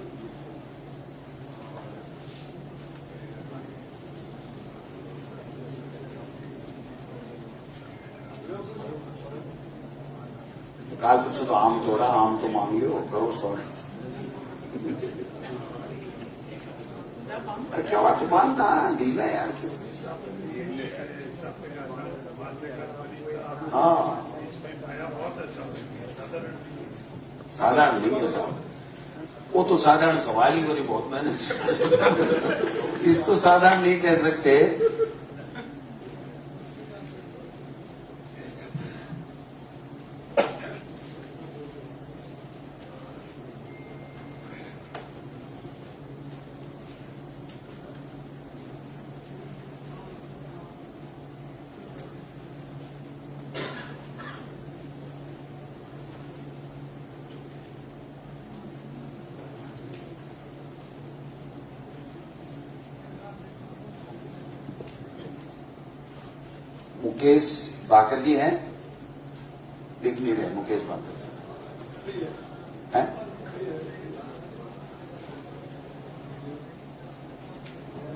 काल पूछो तो आम तोड़ा, आम तो मांग लियो, करो स्वागत। अरे क्या बात मानना ढीला यार किस। हाँ साधारण नहीं है साहब, वो तो साधारण सवाल ही हो रही, बहुत मेहनत से इसको साधारण नहीं कह सकते। मुकेश बाकर जी हैं, दिख नहीं रहे मुकेश बाकर जी हैं?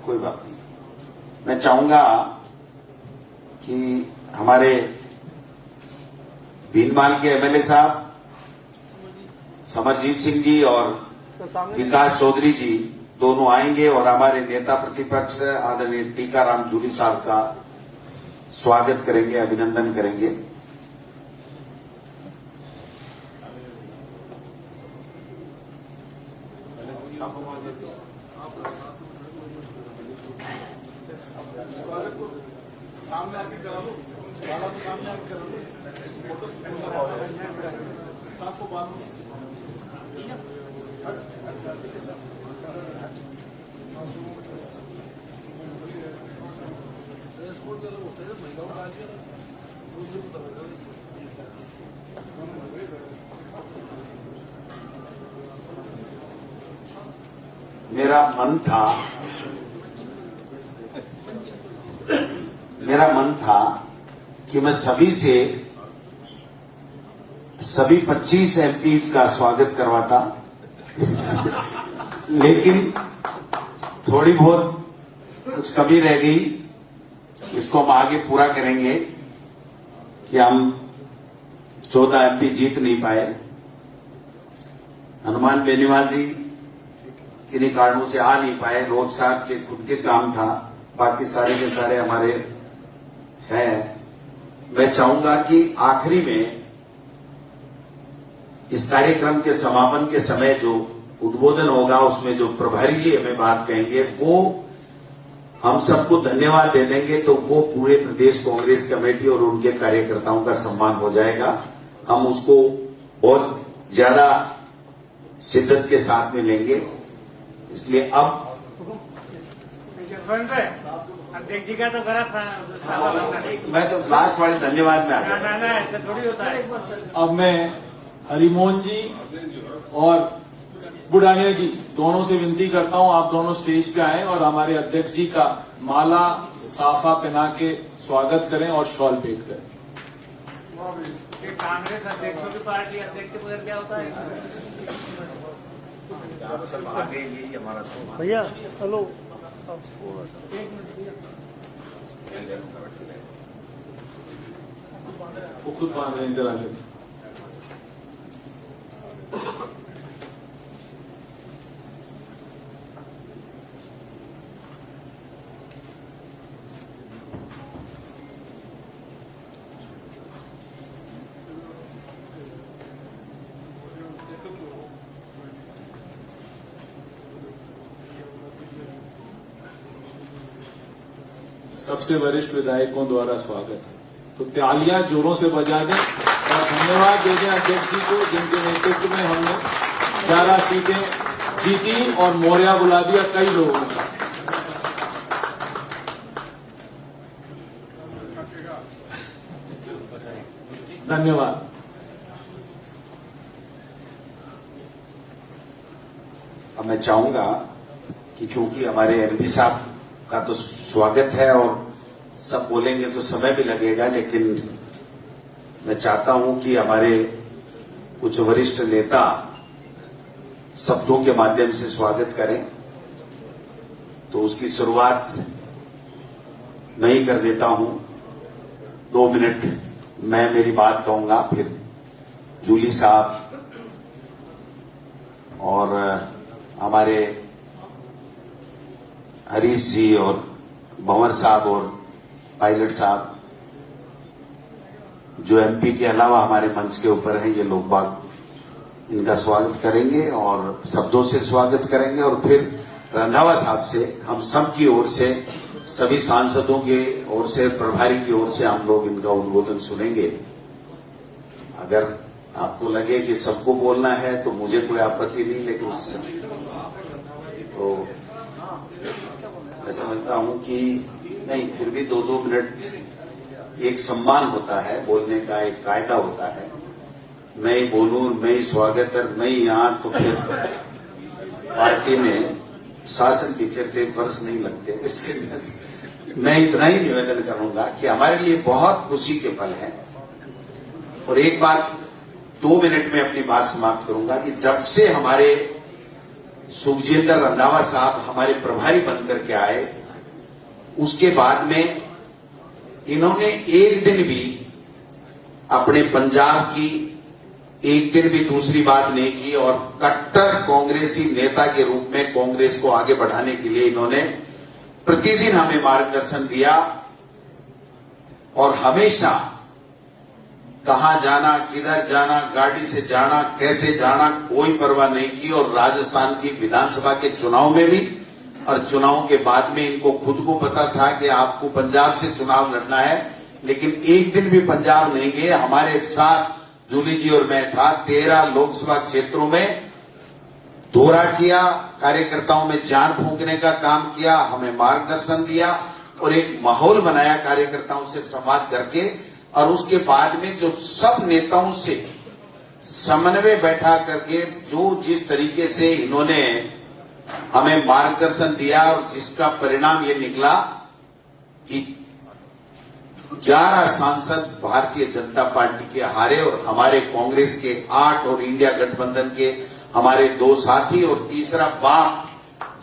कोई बात नहीं। मैं चाहूंगा कि हमारे भीनमाल के एमएलए साहब समरजीत सिंह जी और विकास चौधरी जी दोनों आएंगे और हमारे नेता प्रतिपक्ष आदरणीय टीकाराम जूली साहब का स्वागत करेंगे, अभिनंदन करेंगे। मेरा मन था कि मैं सभी 25 एमपी का स्वागत करवाता, लेकिन थोड़ी बहुत कुछ कमी रह गई, इसको हम आगे पूरा करेंगे कि हम 14 MP जीत नहीं पाए। हनुमान बेनीवाल जी किन्हीं कारणों से आ नहीं पाए, रोज साहब के खुद के काम था, बाकी सारे के सारे हमारे हैं। मैं चाहूंगा कि आखिरी में इस कार्यक्रम के समापन के समय जो उद्बोधन होगा उसमें जो प्रभारी जी हमें बात कहेंगे वो हम सबको धन्यवाद दे देंगे, तो वो पूरे प्रदेश कांग्रेस कमेटी और उनके कार्यकर्ताओं का सम्मान हो जाएगा। हम उसको बहुत ज्यादा शिद्दत के साथ में लेंगे। इसलिए अब अध्यक्ष जी का तो बड़ा मैं तो लास्ट वाले धन्यवाद में आ ना गया। ना ना ऐसा थोड़ी होता है। अब मैं हरिमोहन जी और बुढ़ानिया जी दोनों से विनती करता हूं, आप दोनों स्टेज पे आएं और हमारे अध्यक्ष जी का माला साफा पहना के स्वागत करें और शॉल भेंट करें। ये कांग्रेस अध्यक्षों की पार्टी अध्यक्ष के पद क्या होता है? आप सब आगे यही हमारा भैया हेलो वो खुद मान रहे हैं इधर आ जाए। सबसे वरिष्ठ विधायकों द्वारा स्वागत है, तो तालियां जोरों से बजा दें और धन्यवाद दे दें अध्यक्ष जी को, जिनके नेतृत्व में हमने 11 सीटें जीती और मौर्या बुला दिया कई लोगों का। धन्यवाद। अब मैं चाहूंगा कि चूंकि हमारे MP साहब का तो स्वागत है और सब बोलेंगे तो समय भी लगेगा, लेकिन मैं चाहता हूं कि हमारे कुछ वरिष्ठ नेता शब्दों के माध्यम से स्वागत करें। तो उसकी शुरुआत मैं ही कर देता हूं। 2 मिनट मैं मेरी बात कहूंगा, फिर जूली साहब और हमारे हरीश जी और भंवर साहब और पायलट साहब जो MP के अलावा हमारे मंच के ऊपर हैं, ये लोग बाग इनका स्वागत करेंगे और शब्दों से स्वागत करेंगे। और फिर रंधावा साहब से हम सब की ओर से, सभी सांसदों के ओर से, प्रभारी की ओर से हम लोग इनका उद्बोधन सुनेंगे। अगर आपको लगे कि सबको बोलना है तो मुझे कोई आपत्ति नहीं, लेकिन तो मैं समझता हूं कि नहीं, फिर भी 2-2 मिनट एक सम्मान होता है, बोलने का एक कायदा होता है। मैं ही बोलूं, मैं ही स्वागत और मैं ही यहां, तो फिर पार्टी में शासन की फिरते वर्ष नहीं लगते। इसलिए मैं इतना ही निवेदन करूंगा कि हमारे लिए बहुत खुशी के पल है। और एक बात 2 मिनट में अपनी बात समाप्त करूंगा कि जब से हमारे सुखजिंदर रंधावा साहब हमारे प्रभारी बनकर के आए, उसके बाद में इन्होंने एक दिन भी अपने पंजाब की एक दिन भी दूसरी बात नहीं की और कट्टर कांग्रेसी नेता के रूप में कांग्रेस को आगे बढ़ाने के लिए इन्होंने प्रतिदिन हमें मार्गदर्शन दिया और हमेशा कहां जाना, किधर जाना, गाड़ी से जाना, कैसे जाना, कोई परवाह नहीं की। और राजस्थान की विधानसभा के चुनाव में भी और चुनाव के बाद में इनको खुद को पता था कि आपको पंजाब से चुनाव लड़ना है, लेकिन एक दिन भी पंजाब नहीं गए। हमारे साथ जूली जी और मैं था, 13 लोकसभा क्षेत्रों में दौरा किया, कार्यकर्ताओं में जान फूंकने का काम किया, हमें मार्गदर्शन दिया और एक माहौल बनाया कार्यकर्ताओं से संवाद करके। और उसके बाद में जो सब नेताओं से समन्वय बैठा करके जो जिस तरीके से इन्होंने हमें मार्गदर्शन दिया और जिसका परिणाम ये निकला कि 11 सांसद भारतीय जनता पार्टी के हारे और हमारे कांग्रेस के 8 और इंडिया गठबंधन के हमारे 2 साथी और तीसरा बाप,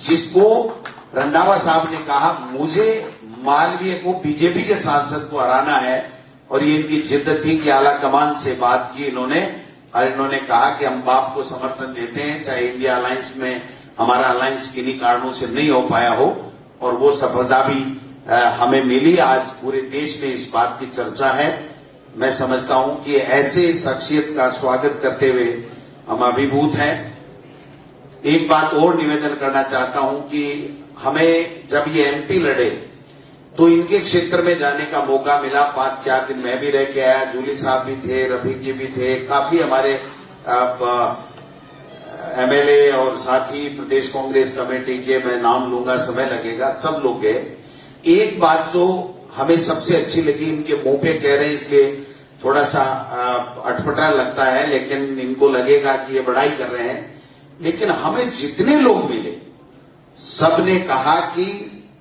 जिसको रंधावा साहब ने कहा मुझे मालवीय को बीजेपी के सांसद को हराना है और ये इनकी जिद थी कि आला कमान से बात की इन्होंने और इन्होंने कहा कि हम बाप को समर्थन देते हैं, चाहे इंडिया अलायंस में हमारा अलायंस किन्हीं कारणों से नहीं हो पाया हो, और वो सफलता भी हमें मिली। आज पूरे देश में इस बात की चर्चा है। मैं समझता हूं कि ऐसे शख्सियत का स्वागत करते हुए हम अभिभूत हैं। एक बात और निवेदन करना चाहता हूं कि हमें जब ये एमपी लड़े तो इनके क्षेत्र में जाने का मौका मिला। 5-4 दिन मैं भी रह के आया, जूली साहब भी थे, रफीक जी भी थे, काफी हमारे एमएलए और साथ ही प्रदेश कांग्रेस कमेटी के, मैं नाम लूंगा समय लगेगा, सब लोग गए। एक बात जो हमें सबसे अच्छी लगी, इनके मुंह पे कह रहे हैं इसलिए थोड़ा सा अटपटा लगता है, लेकिन इनको लगेगा कि ये बड़ाई कर रहे हैं, लेकिन हमें जितने लोग मिले सबने कहा कि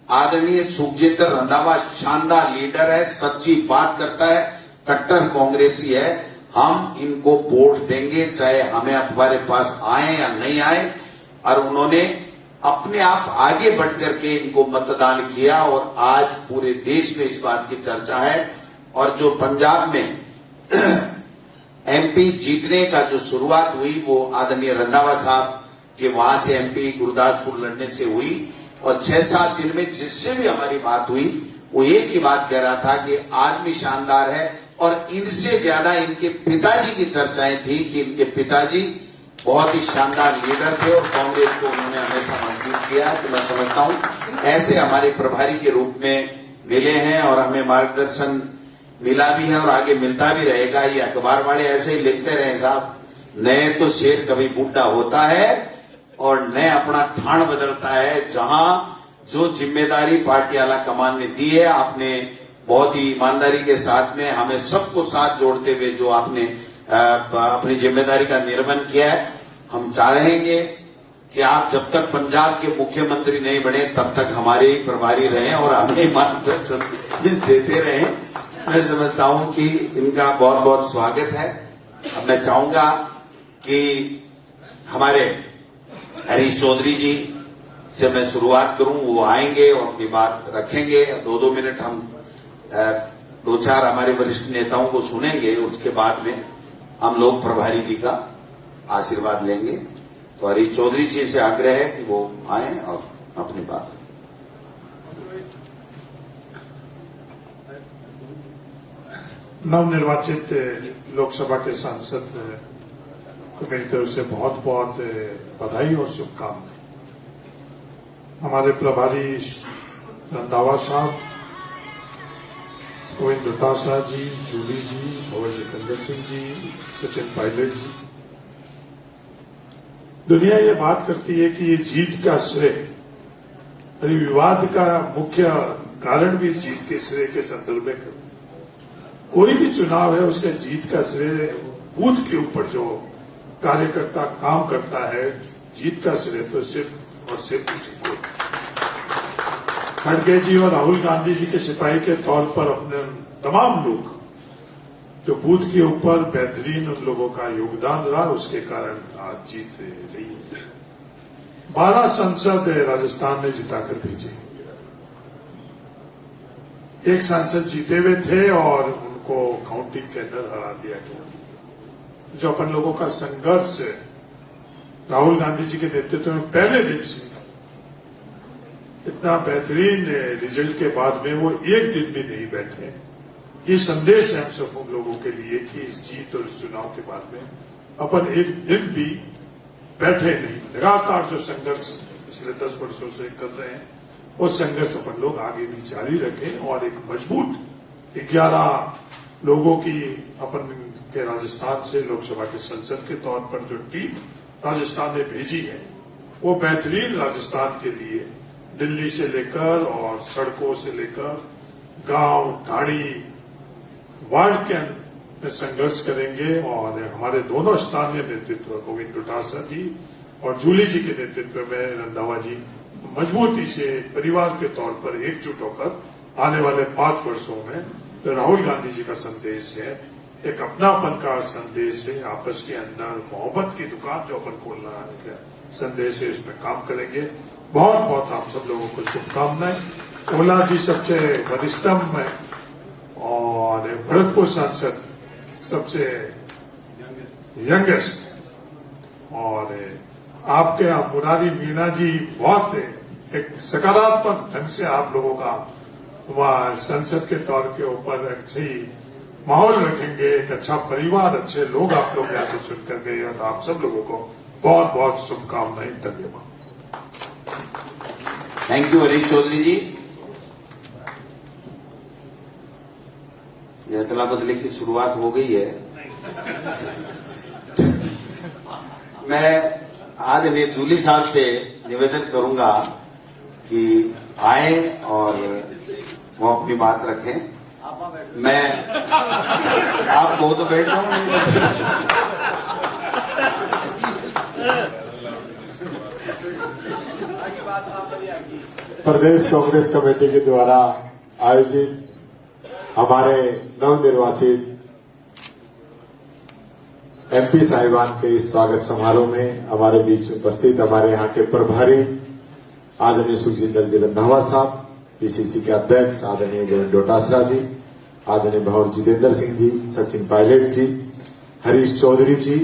आदरणीय सुखजिंदर रंधावा शानदार लीडर है, सच्ची बात करता है, कट्टर कांग्रेसी है, हम इनको वोट देंगे चाहे हमें हमारे पास आए या नहीं आए। और उन्होंने अपने आप आगे बढ़ करके इनको मतदान किया और आज पूरे देश में इस बात की चर्चा है। और जो पंजाब में एमपी जीतने का जो शुरुआत हुई वो आदरणीय रंधावा साहब के वहां से एमपी गुरदासपुर लड़ने से हुई, और 6-7 दिन में जिससे भी हमारी बात हुई वो एक ही बात कह रहा था कि आदमी शानदार है। और इनसे ज्यादा इनके पिताजी की चर्चाएं थी कि इनके पिताजी बहुत ही शानदार लीडर थे और कांग्रेस को उन्होंने हमेशा मजबूत किया। तो मैं समझता हूं ऐसे हमारे प्रभारी के रूप में मिले हैं और हमें मार्गदर्शन मिला भी है और आगे मिलता भी रहेगा। ये अखबार वाले ऐसे ही लिखते रहे साहब, नए तो शेर कभी बूढ़ा होता है और नए अपना ठाण बदलता है। जहां जो जिम्मेदारी पार्टी आला कमान ने दी है, आपने बहुत ही ईमानदारी के साथ में हमें सबको साथ जोड़ते हुए जो आपने अपनी जिम्मेदारी का निर्वहन किया है, हम चाहेंगे कि आप जब तक पंजाब के मुख्यमंत्री नहीं बने तब तक हमारे ही प्रभारी रहे और हमें मार्गदर्शन देते रहे। मैं समझता हूं कि इनका बहुत बहुत स्वागत है। अब मैं चाहूंगा कि हमारे हरीश चौधरी जी से मैं शुरुआत करूं, वो आएंगे और अपनी बात रखेंगे। 2-2 मिनट हम 2-4 हमारे वरिष्ठ नेताओं को सुनेंगे, उसके बाद में हम लोग प्रभारी जी का आशीर्वाद लेंगे। तो हरीश चौधरी जी से आग्रह है कि वो आए और अपनी बात रखें। नवनिर्वाचित लोकसभा के सांसद को मेरी तरफ से बहुत बहुत बधाई और शुभकामनाएं। हमारे प्रभारी रंधावा साहब, गोविंद डोटासरा जी, जूली जी, भंवर जितेंद्र सिंह जी, सचिन पायलट जी, दुनिया ये बात करती है कि ये जीत का श्रेय, विवाद का मुख्य कारण भी जीत के श्रेय के संदर्भ में करते। कोई भी चुनाव है उसके जीत का श्रेय बूथ के ऊपर जो कार्यकर्ता काम करता है, जीत का श्रेय तो सिर्फ और सिर्फ इसी को। खड़गे जी और राहुल गांधी जी के सिपाही के तौर पर अपने तमाम लोग जो बूथ के ऊपर बेहतरीन उन लोगों का योगदान रहा, उसके कारण आज जीत रही है। 12 सांसद राजस्थान ने जिताकर भेजे। एक सांसद जीते हुए थे और उनको काउंटिंग के अंदर हरा दिया गया। जो अपन लोगों का संघर्ष राहुल गांधी जी के नेतृत्व में पहले दिन से इतना बेहतरीन रिजल्ट के बाद में वो एक दिन भी नहीं बैठे। ये संदेश है हम सब लोगों के लिए कि इस जीत और इस चुनाव के बाद में अपन एक दिन भी बैठे नहीं। लगातार जो संघर्ष पिछले 10 वर्षों से कर रहे हैं, वो संघर्ष अपन लोग आगे भी जारी रखें और एक मजबूत 11 लोगों की अपन के राजस्थान से लोकसभा के संसद के तौर पर जो टीम राजस्थान ने भेजी है, वो बेहतरीन राजस्थान के लिए दिल्ली से लेकर और सड़कों से लेकर गांव, ढाड़ी, वार्ड के में संघर्ष करेंगे। और हमारे दोनों स्थानीय नेतृत्व गोविंद डोटासरा जी और जूली जी के नेतृत्व में रंधावा जी मजबूती से परिवार के तौर पर एकजुट होकर आने वाले 5 वर्षों में तो राहुल गांधी जी का संदेश है, एक अपनापन का संदेश है, आपस के अंदर मोहब्बत की दुकान जो अपन खोलना है संदेश है, इसमें काम करेंगे। बहुत बहुत आप सब लोगों को शुभकामनाएं। ओला जी सबसे वरिष्ठतम है और भरतपुर सांसद सबसे यंगेस्ट, और आपके मुरारी मीणा जी बहुत एक सकारात्मक ढंग से आप लोगों का वहाँ संसद के तौर के ऊपर अच्छी माहौल रखेंगे, एक अच्छा परिवार, अच्छे लोग आप लोग यहाँ से चुनकर गए, और आप सब लोगों को बहुत बहुत शुभकामनाएं। धन्यवाद। थैंक यू हरीश चौधरी जी। यह अदला बदले की शुरुआत हो गई है। मैं आदरणीय जूली साहब से निवेदन करूंगा कि आए और वो अपनी बात रखें। मैं आप कहो तो बैठ जाऊं, नहीं प्रदेश कांग्रेस कमेटी के द्वारा आयोजित हमारे नवनिर्वाचित एमपी साहिबान के इस स्वागत समारोह में हमारे बीच उपस्थित हमारे यहाँ के प्रभारी आदरणीय सुखजिंदर जी रंधावा साहब, पीसीसी के अध्यक्ष आदरणीय गोविंद डोटासरा जी, आदरणीय भंवर जितेंद्र सिंह जी, सचिन पायलट जी, हरीश चौधरी जी,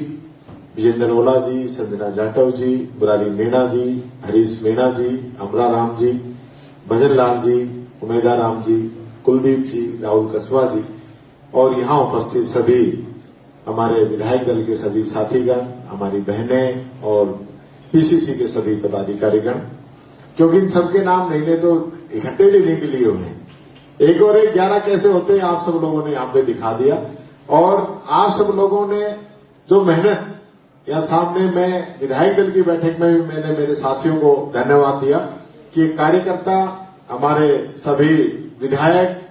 विजेंद्र ओला जी, संजना जाटव जी, मुरारी मीणा जी, हरीश मीणा जी, अमरा राम जी, भजन लाल जी, उमेदा राम जी, कुलदीप जी, राहुल कसवा जी और यहाँ उपस्थित सभी हमारे विधायक दल के सभी साथीगण, हमारी बहनें और पीसीसी के सभी पदाधिकारीगण, क्योंकि इन सबके नाम नहीं ले तो इकट्ठे लेने के लिए हुए। 1 और 1 11 कैसे होते हैं आप सब लोगों ने यहाँ पे दिखा दिया, और आप सब लोगों ने जो मेहनत, या सामने मैं विधायक दल की बैठक में भी मैंने मेरे साथियों को धन्यवाद दिया कि कार्यकर्ता, हमारे सभी विधायक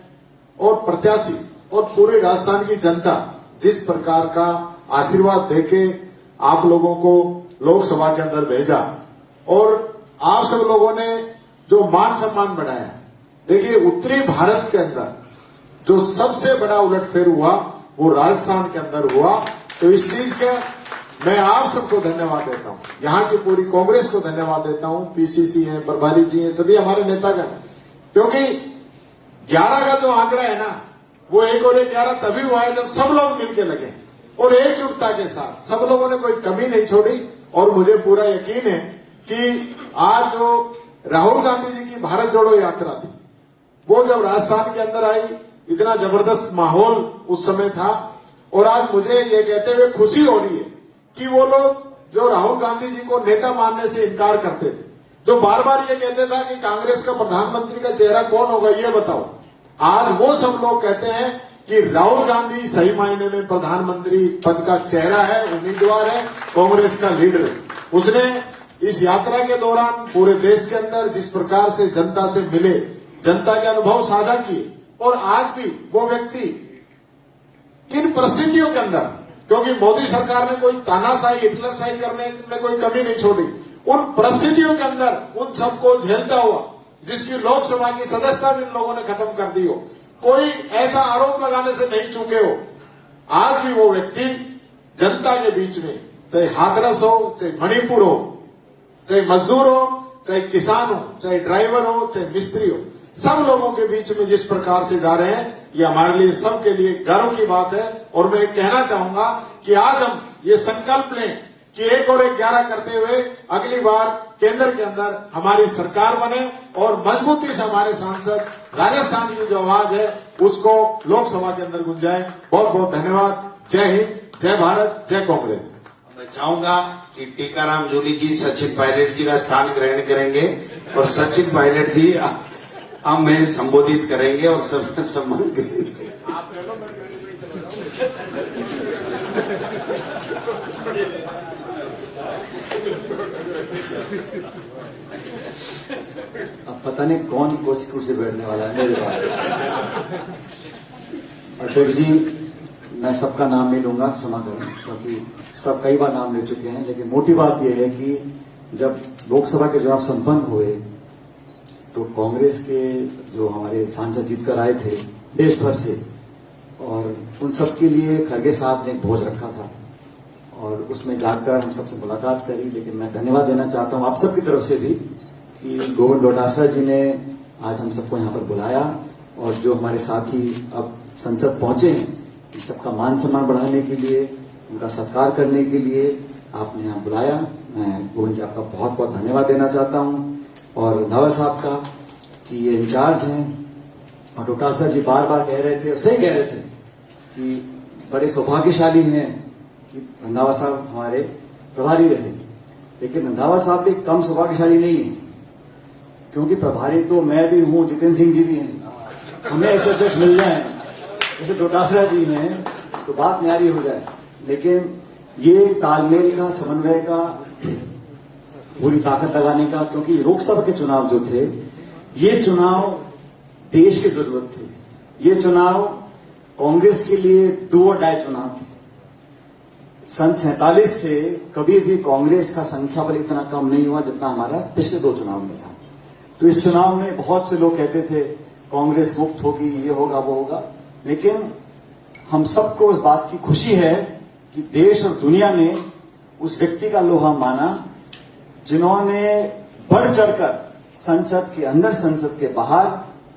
और प्रत्याशी और पूरे राजस्थान की जनता जिस प्रकार का आशीर्वाद देके आप लोगों को लोकसभा के अंदर भेजा, और आप सब लोगों ने जो मान सम्मान बढ़ाया। देखिए, उत्तरी भारत के अंदर जो सबसे बड़ा उलटफेर हुआ वो राजस्थान के अंदर हुआ, तो इस चीज का मैं आप सबको धन्यवाद देता हूं, यहाँ की पूरी कांग्रेस को धन्यवाद देता हूं, पीसीसी हैं, प्रभारी जी हैं, सभी हमारे नेतागण, क्योंकि 11 का जो आंकड़ा है ना, वो 1 और 1 11 तभी हुआ है जब सब लोग मिलके लगे और एकजुटता के साथ सब लोगों ने कोई कमी नहीं छोड़ी। और मुझे पूरा यकीन है कि आज जो राहुल गांधी जी की भारत जोड़ो यात्रा थी, वो जब राजस्थान के अंदर आई, इतना जबरदस्त माहौल उस समय था, और आज मुझे ये कहते हुए खुशी हो रही है कि वो लोग जो राहुल गांधी जी को नेता मानने से इनकार करते थे, जो बार बार ये कहते था कि कांग्रेस का प्रधानमंत्री का चेहरा कौन होगा ये बताओ, आज वो सब लोग कहते हैं कि राहुल गांधी सही मायने में प्रधानमंत्री पद का चेहरा है, उम्मीदवार है, कांग्रेस का लीडर है। उसने इस यात्रा के दौरान पूरे देश के अंदर जिस प्रकार से जनता से मिले, जनता के अनुभव साझा किए, और आज भी वो व्यक्ति किन परिस्थितियों के अंदर, क्योंकि मोदी सरकार ने कोई तानाशाही, हिटलरशाही करने में कोई कमी नहीं छोड़ी, उन परिस्थितियों के अंदर उन सबको झेलता हुआ, जिसकी लोकसभा की सदस्यता भी इन लोगों ने खत्म कर दी हो, कोई ऐसा आरोप लगाने से नहीं चूके हो, आज भी वो व्यक्ति जनता के बीच में, चाहे हाथरस हो, चाहे मणिपुर हो, चाहे मजदूर हो, चाहे किसान हो, चाहे ड्राइवर हो, चाहे मिस्त्री हो, सब लोगों के बीच में जिस प्रकार से जा रहे हैं, ये हमारे लिए सबके लिए गर्व की बात है। और मैं कहना चाहूंगा कि आज हम ये संकल्प लें कि 1 और 1 11 करते हुए अगली बार केंद्र के अंदर हमारी सरकार बने और मजबूती से हमारे सांसद राजस्थान की जो आवाज है उसको लोकसभा के अंदर गुंजाए। बहुत बहुत धन्यवाद। जय हिंद, जय भारत, जय कांग्रेस। मैं चाहूंगा कि टीकाराम जूली जी सचिन पायलट जी का स्थान ग्रहण करेंगे और सचिन पायलट जी हमें संबोधित करेंगे और सम्मान करेंगे। अब पता नहीं कौन कुर्सी कुर्सी बैठने वाला है मेरे पास। अध्यक्ष जी, मैं सबका नाम नहीं लूंगा, क्षमा करें, क्योंकि सब कई बार नाम ले चुके हैं, लेकिन मोटी बात यह है कि जब लोकसभा के चुनाव संपन्न हुए तो कांग्रेस के जो हमारे सांसद जीत कर आए थे देश भर से, और उन सब के लिए खड़गे साहब ने भोज रखा था और उसमें जाकर हम सबसे मुलाकात करी। लेकिन मैं धन्यवाद देना चाहता हूं आप सबकी तरफ से भी कि गोविंद डोटासरा जी ने आज हम सबको यहाँ पर बुलाया और जो हमारे साथी अब संसद पहुंचे हैं, इन सबका मान सम्मान बढ़ाने के लिए, उनका सत्कार करने के लिए आपने यहाँ बुलाया। मैं गोविंद जी आपका बहुत बहुत धन्यवाद देना चाहता हूँ और रंधावा साहब का कि ये इंचार्ज हैं। और डोटासरा जी बार बार कह रहे थे, सही कह रहे थे कि बड़े सौभाग्यशाली हैं कि रंधावा साहब हमारे प्रभारी रहे, लेकिन रंधावा साहब भी कम सौभाग्यशाली नहीं है, क्योंकि प्रभारी तो मैं भी हूं, जितेंद्र सिंह जी भी हैं। हमें ऐसे अध्यक्ष मिल जाए जैसे डोटासरा जी हैं तो बात न्यारी हो जाए। लेकिन ये तालमेल का, समन्वय का, पूरी ताकत लगाने का, क्योंकि लोकसभा के चुनाव जो थे, ये चुनाव देश की जरूरत थे। ये चुनाव कांग्रेस के लिए डू और डाई चुनाव थे। सन 47 से कभी भी कांग्रेस का संख्या बल इतना कम नहीं हुआ जितना हमारा पिछले 2 चुनाव में था। तो इस चुनाव में बहुत से लोग कहते थे कांग्रेस मुक्त होगी, ये होगा वो होगा, लेकिन हम सबको उस बात की खुशी है कि देश और दुनिया ने उस व्यक्ति का लोहा माना जिन्होंने बढ़ चढ़कर संसद के अंदर, संसद के बाहर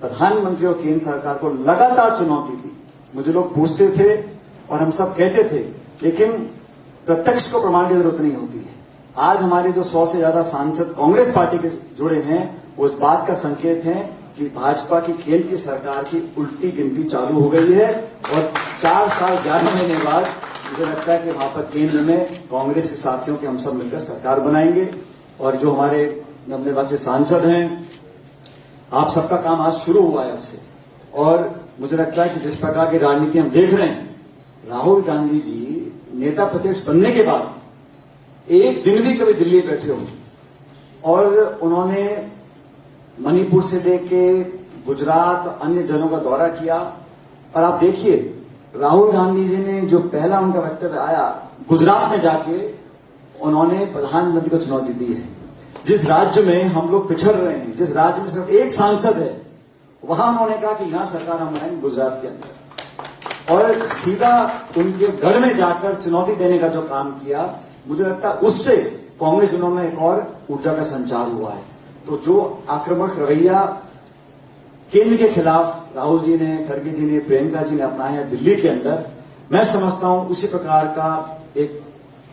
प्रधानमंत्री और केंद्र सरकार को लगातार चुनौती दी। मुझे लोग पूछते थे और हम सब कहते थे, लेकिन प्रत्यक्ष को प्रमाण की जरूरत नहीं होती है। आज हमारे जो 100 से ज्यादा सांसद कांग्रेस पार्टी के जुड़े हैं, वो इस बात का संकेत है कि भाजपा की केंद्र की सरकार की उल्टी गिनती चालू हो गई है और 4 साल 11 महीने बाद मुझे लगता है कि वहां पर केंद्र में कांग्रेस के साथियों के हम सब मिलकर सरकार बनाएंगे। और जो हमारे नवनिर्वाचित सांसद हैं, आप सबका काम आज शुरू हुआ है आपसे, और मुझे लगता है कि जिस प्रकार की राजनीति हम देख रहे हैं, राहुल गांधी जी नेता प्रतिपक्ष बनने के बाद एक दिन भी कभी दिल्ली बैठे हो, और उन्होंने मणिपुर से लेके गुजरात अन्य जनों का दौरा किया। और आप देखिए, राहुल गांधी जी ने जो पहला उनका वक्तव्य आया, गुजरात में जाके उन्होंने प्रधानमंत्री को चुनौती दी है। जिस राज्य में हम लोग पिछड़ रहे हैं, जिस राज्य में सिर्फ एक सांसद है, वहां उन्होंने कहा कि यहां सरकार हम बनाएंगे गुजरात के अंदर, और सीधा उनके गढ़ में जाकर चुनौती देने का जो काम किया, मुझे लगता है उससे कांग्रेस में एक और ऊर्जा का संचार हुआ है। तो जो आक्रामक रवैया केंद्र के खिलाफ राहुल जी ने, खड़गे जी ने, प्रियंका जी ने अपनाया दिल्ली के अंदर, मैं समझता हूं उसी प्रकार का एक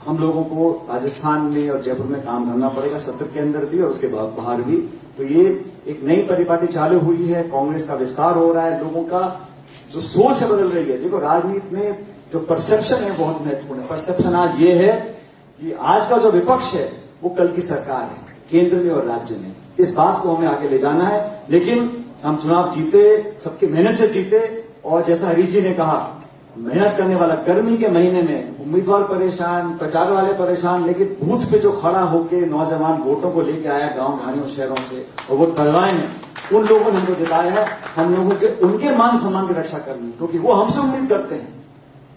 हम लोगों को राजस्थान में और जयपुर में काम करना पड़ेगा, सत्र के अंदर भी और उसके बाहर भी। तो ये एक नई परिपाटी चालू हुई है, कांग्रेस का विस्तार हो रहा है, लोगों का जो सोच है बदल रही है। देखो, राजनीति में जो परसेप्शन है बहुत महत्वपूर्ण है। परसेप्शन आज ये है कि आज का जो विपक्ष है वो कल की सरकार है, केंद्र में और राज्य में। इस बात को हमें आगे ले जाना है, लेकिन हम चुनाव जीते, सबकी मेहनत से जीते, और जैसा हरीश जी ने कहा, मेहनत करने वाला गर्मी के महीने में उम्मीदवार परेशान, प्रचार वाले परेशान, लेकिन बूथ पे जो खड़ा होके नौजवान वोटों को लेके आया गांव ढाणियों शहरों से और वोट पड़वाए हैं, उन लोगों ने हमको जिताया है। हम लोगों के उनके मान सम्मान की रक्षा करनी, क्योंकि वो हमसे उम्मीद करते हैं।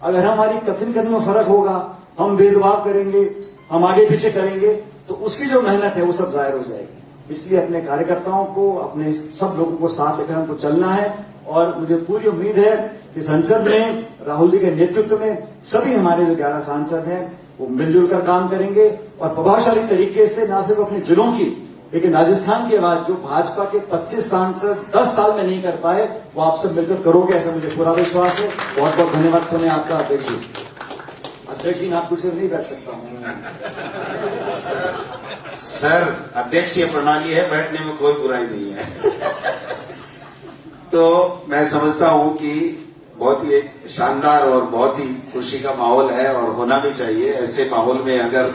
अगर हमारी कथन करने में फर्क होगा, हम भेदभाव करेंगे, हम आगे पीछे करेंगे, तो उसकी जो मेहनत है वो सब जाहिर हो जाएगी। इसलिए अपने कार्यकर्ताओं को, अपने सब लोगों को साथ लेकर हमको चलना है, और मुझे पूरी उम्मीद है कि संसद में राहुल जी के नेतृत्व में सभी हमारे जो 11 सांसद हैं वो मिलजुल कर काम करेंगे और प्रभावशाली तरीके से न सिर्फ अपने जिलों की, लेकिन राजस्थान के बाद जो भाजपा के 25 सांसद 10 साल में नहीं कर पाए, वो आप सब मिलकर करोगे, ऐसा मुझे पूरा विश्वास है। बहुत बहुत धन्यवाद पुनः आपका अध्यक्ष जी। अध्यक्ष जी, मैं आप कुर्सी पर नहीं बैठ सकता हूँ सर, अध्यक्षीय प्रणाली है, बैठने में कोई बुराई नहीं है। तो मैं समझता हूं कि बहुत ही एक शानदार और बहुत ही खुशी का माहौल है और होना भी चाहिए। ऐसे माहौल में अगर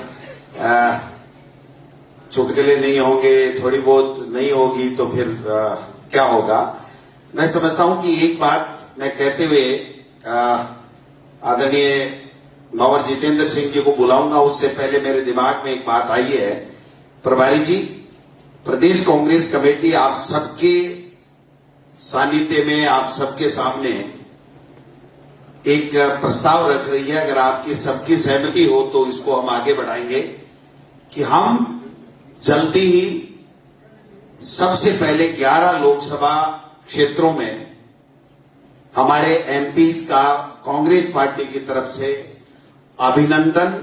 चुटकुले नहीं होंगे, थोड़ी बहुत नहीं होगी, तो फिर क्या होगा। मैं समझता हूं कि एक बात मैं कहते हुए आदरणीय नौवर जितेंद्र सिंह जी को बुलाऊंगा, उससे पहले मेरे दिमाग में एक बात आई है। प्रभारी जी, प्रदेश कांग्रेस कमेटी आप सबके सानिध्य में, आप सबके सामने एक प्रस्ताव रख रही है। अगर आपकी सबकी सहमति हो तो इसको हम आगे बढ़ाएंगे कि हम जल्दी ही सबसे पहले 11 लोकसभा क्षेत्रों में हमारे एमपीज का कांग्रेस पार्टी की तरफ से अभिनंदन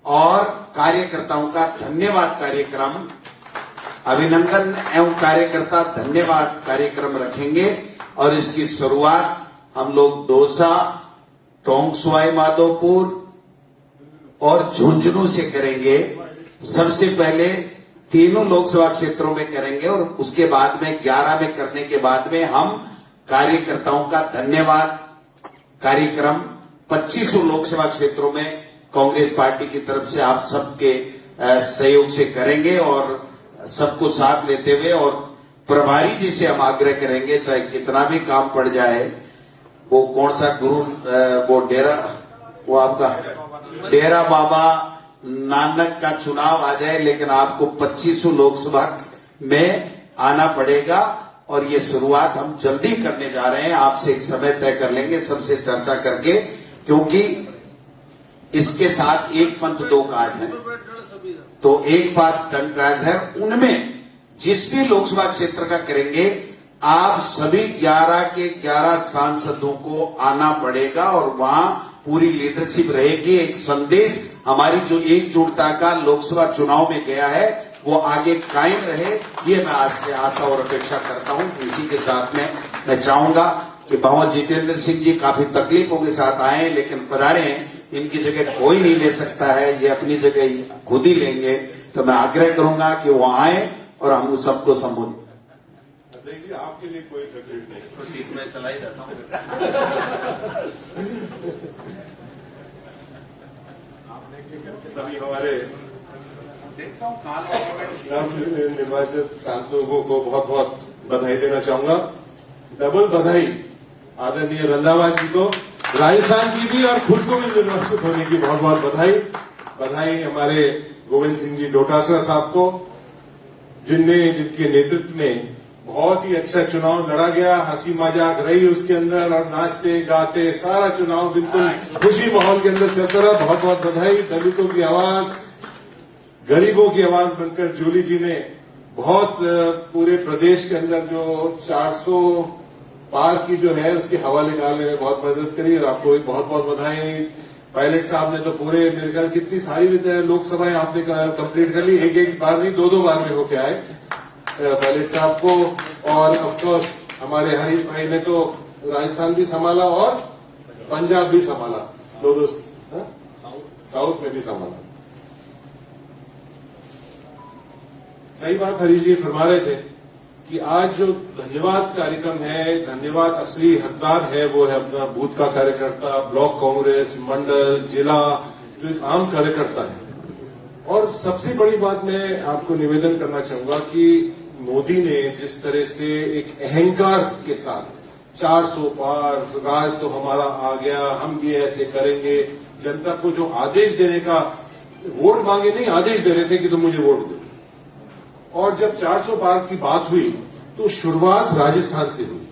और कार्यकर्ताओं का धन्यवाद कार्यक्रम अभिनंदन एवं कार्यकर्ता धन्यवाद कार्यक्रम रखेंगे और इसकी शुरुआत हम लोग दौसा, टोंक सवाई माधोपुर और झुंझुनू से करेंगे। सबसे पहले तीनों लोकसभा क्षेत्रों में करेंगे और उसके बाद में 11 में करने के बाद में हम कार्यकर्ताओं का धन्यवाद कार्यक्रम 25 लोकसभा क्षेत्रों में कांग्रेस पार्टी की तरफ से आप सबके सहयोग से करेंगे और सबको साथ लेते हुए और प्रभारी जी से हम आग्रह करेंगे चाहे कितना भी काम पड़ जाए, वो कौन सा गुरु वो डेरा वो आपका डेरा बाबा नानक का चुनाव आ जाए, लेकिन आपको 25 लोकसभा में आना पड़ेगा और ये शुरुआत हम जल्दी करने जा रहे हैं। आपसे एक समय तय कर लेंगे सबसे चर्चा करके, क्योंकि इसके साथ एक पंथ दो काज है। तो एक बात काज है, उनमें जिस भी लोकसभा क्षेत्र का करेंगे आप सभी 11 के 11 सांसदों को आना पड़ेगा और वहां पूरी लीडरशिप रहेगी। एक संदेश हमारी जो एकजुटता का लोकसभा चुनाव में गया है वो आगे कायम रहे, ये मैं आज से आशा और अपेक्षा करता हूं। इसी के साथ में मैं चाहूंगा कि भंवर जितेंद्र सिंह जी काफी तकलीफों के साथ आए हैं लेकिन पधारे हैं, इनकी जगह कोई नहीं ले सकता है, ये अपनी जगह खुद ही लेंगे। तो मैं आग्रह करूंगा कि वो आए और हम उस सबको संबोधित। देखिए आपके लिए कोई तकलीफ नहीं, तो सीट में चला ही जाता हूँ। सभी हमारे देखता हूँ निर्वाचित सांसदों को बहुत बहुत बधाई देना चाहूंगा। डबल बधाई आदरणीय रंधावा जी को, राजस्थान की भी और खुद को भी निर्वाचित होने की बहुत बहुत बधाई। बधाई हमारे गोविंद सिंह जी डोटासरा साहब को, जिनके नेतृत्व में बहुत ही अच्छा चुनाव लड़ा गया, हंसी मजाक रही उसके अंदर और नाचते गाते सारा चुनाव बिल्कुल खुशी माहौल के अंदर चलता रहा। बहुत बहुत बधाई। दलितों की आवाज, गरीबों की आवाज बनकर जूली जी ने बहुत पूरे प्रदेश के अंदर जो 400 पार की जो है उसकी हवा निकालने में बहुत मदद करी और आपको भी बहुत बहुत बधाई। पायलट साहब ने तो पूरे मेरे ख्याल कितनी सारी लोकसभाएं आपने कंप्लीट कर ली, एक बार नहीं दो बार में होके आए पायलट साहब को। और ऑफकोर्स हमारे हरीश भाई ने तो राजस्थान भी संभाला और पंजाब भी संभाला, दो साउथ में भी संभाला। सही बात हरीश जी फरमा रहे थे कि आज जो धन्यवाद कार्यक्रम है, धन्यवाद असली हकदार है वो है अपना बूथ का कार्यकर्ता, ब्लॉक कांग्रेस, मंडल, जिला, जो एक आम कार्यकर्ता है। और सबसे बड़ी बात मैं आपको निवेदन करना चाहूंगा कि मोदी ने जिस तरह से एक अहंकार के साथ 400 पार, राज तो हमारा आ गया, हम भी ऐसे करेंगे, जनता को जो आदेश देने का, वोट मांगे नहीं आदेश दे रहे थे कि तुम मुझे वोट दो। और जब 400 पार की बात हुई तो शुरुआत राजस्थान से हुई।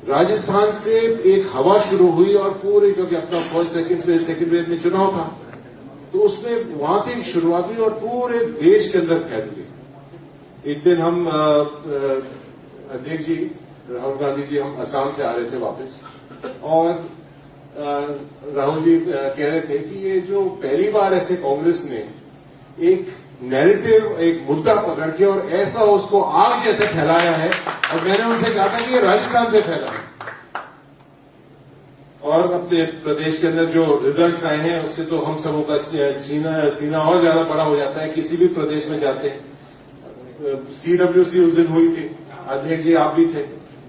राजस्थान से एक हवा शुरू हुई और पूरे, क्योंकि अपना फर्स्ट सेकंड फेज में चुनाव था तो उसमें वहां से एक शुरुआत हुई और पूरे देश के अंदर फैल गई। एक दिन हम अध्यक्ष जी राहुल गांधी जी, हम असम से आ रहे थे वापस और राहुल जी कह रहे थे कि ये जो पहली बार ऐसे कांग्रेस ने एक नैरेटिव, एक मुद्दा पकड़ के और ऐसा उसको आग जैसे फैलाया है, और मैंने उनसे कहा था कि ये राजस्थान से फैला है। और अपने प्रदेश के अंदर जो रिजल्ट्स आए हैं उससे तो हम सबों का सीना और ज्यादा बड़ा हो जाता है। किसी भी प्रदेश में जाते हैं, CWC उस दिन हुई थी, अध्यक्ष जी आप भी थे,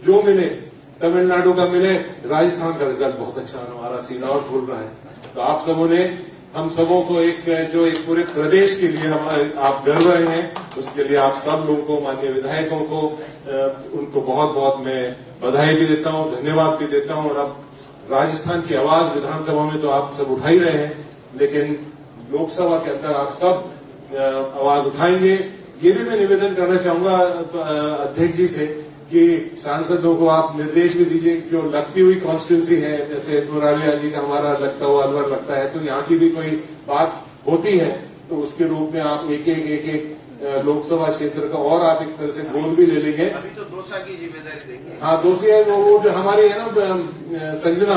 जो मिले तमिलनाडु का मिले, राजस्थान का रिजल्ट बहुत अच्छा, हमारा सीना और खुल रहा है। तो आप सबों ने हम सबों को एक पूरे प्रदेश के लिए आप गर्व रहे हैं, उसके लिए आप सब लोगों को, माननीय विधायकों को, उनको बहुत बहुत मैं बधाई भी देता हूं, धन्यवाद भी देता हूं। और अब राजस्थान की आवाज विधानसभा में तो आप सब उठा ही रहे हैं, लेकिन लोकसभा के अंदर आप सब आवाज उठाएंगे। ये भी मैं निवेदन करना चाहूंगा अध्यक्ष जी से कि सांसदों को आप निर्देश भी दीजिए, जो लगती हुई कॉन्स्टिट्यूंसी है, जैसे मुरालिया जी का हमारा लगता हुआ अलवर लगता है, तो यहाँ की भी कोई बात होती है तो उसके रूप में आप एक लोकसभा क्षेत्र का और आप एक तरह से गोल भी ले लेंगे। अभी तो दौसा की जिम्मेदारी देंगे। हाँ, दोषी है वो जो हमारे है ना संजना,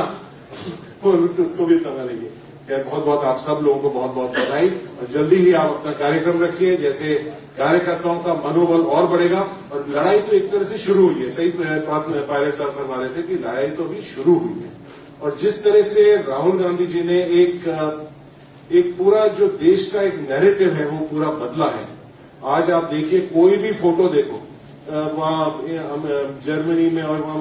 उसको भी संभालेंगे। बहुत बहुत आप सब लोगों को बहुत बहुत बधाई, और जल्दी ही आप अपना कार्यक्रम रखिए, जैसे कार्यकर्ताओं का मनोबल और बढ़ेगा। और लड़ाई तो एक तरह से शुरू हुई है, सही पायलट साहब फरमा रहे थे कि लड़ाई तो अभी शुरू हुई है। और जिस तरह से राहुल गांधी जी ने एक पूरा जो देश का एक नैरेटिव है वो पूरा बदला है। आज आप देखिए, कोई भी फोटो देखो, वहां जर्मनी में और वहां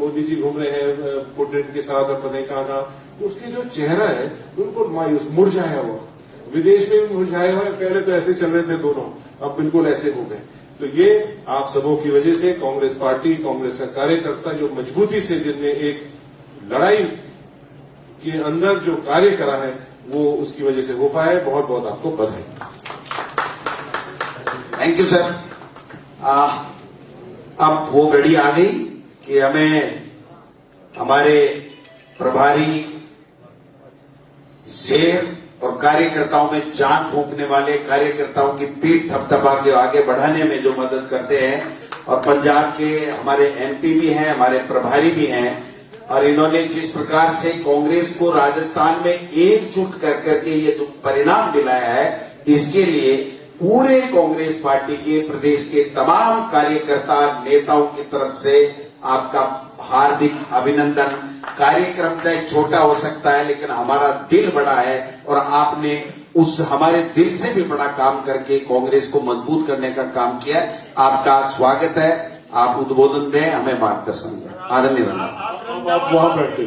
मोदी जी घूम रहे हैं पुतिन के साथ और पता नहीं कहाँ, तो उसकी जो चेहरा है बिल्कुल मायूस, मुरझाया हुआ। विदेश में भी मुरझाया हुआ है, पहले तो ऐसे चल रहे थे दोनों, अब बिल्कुल ऐसे हो गए। तो ये आप सबों की वजह से कांग्रेस पार्टी, कांग्रेस का कार्यकर्ता जो मजबूती से जिनने एक लड़ाई के अंदर जो कार्य करा है वो उसकी वजह से हो पाया है। बहुत बहुत आपको बधाई। Thank you sir. अब वो घड़ी आ गई कि हमें हमारे प्रभारी शेर और कार्यकर्ताओं में जान फूंकने वाले कार्यकर्ताओं की पीठ थपथपा के आगे बढ़ाने में जो मदद करते हैं, और पंजाब के हमारे एमपी भी हैं, हमारे प्रभारी भी हैं, और इन्होंने जिस प्रकार से कांग्रेस को राजस्थान में एकजुट कर करके ये जो परिणाम दिलाया है, इसके लिए पूरे कांग्रेस पार्टी के प्रदेश के तमाम कार्यकर्ता नेताओं की तरफ से आपका हार्दिक अभिनंदन। कार्यक्रम चाहे छोटा हो सकता है, लेकिन हमारा दिल बड़ा है, और आपने उस हमारे दिल से भी बड़ा काम करके कांग्रेस को मजबूत करने का काम किया। आपका स्वागत है, आप उद्बोधन दें, हमें मार्गदर्शन दें। आदरणीय रंगनाथ, आप वहां बैठे।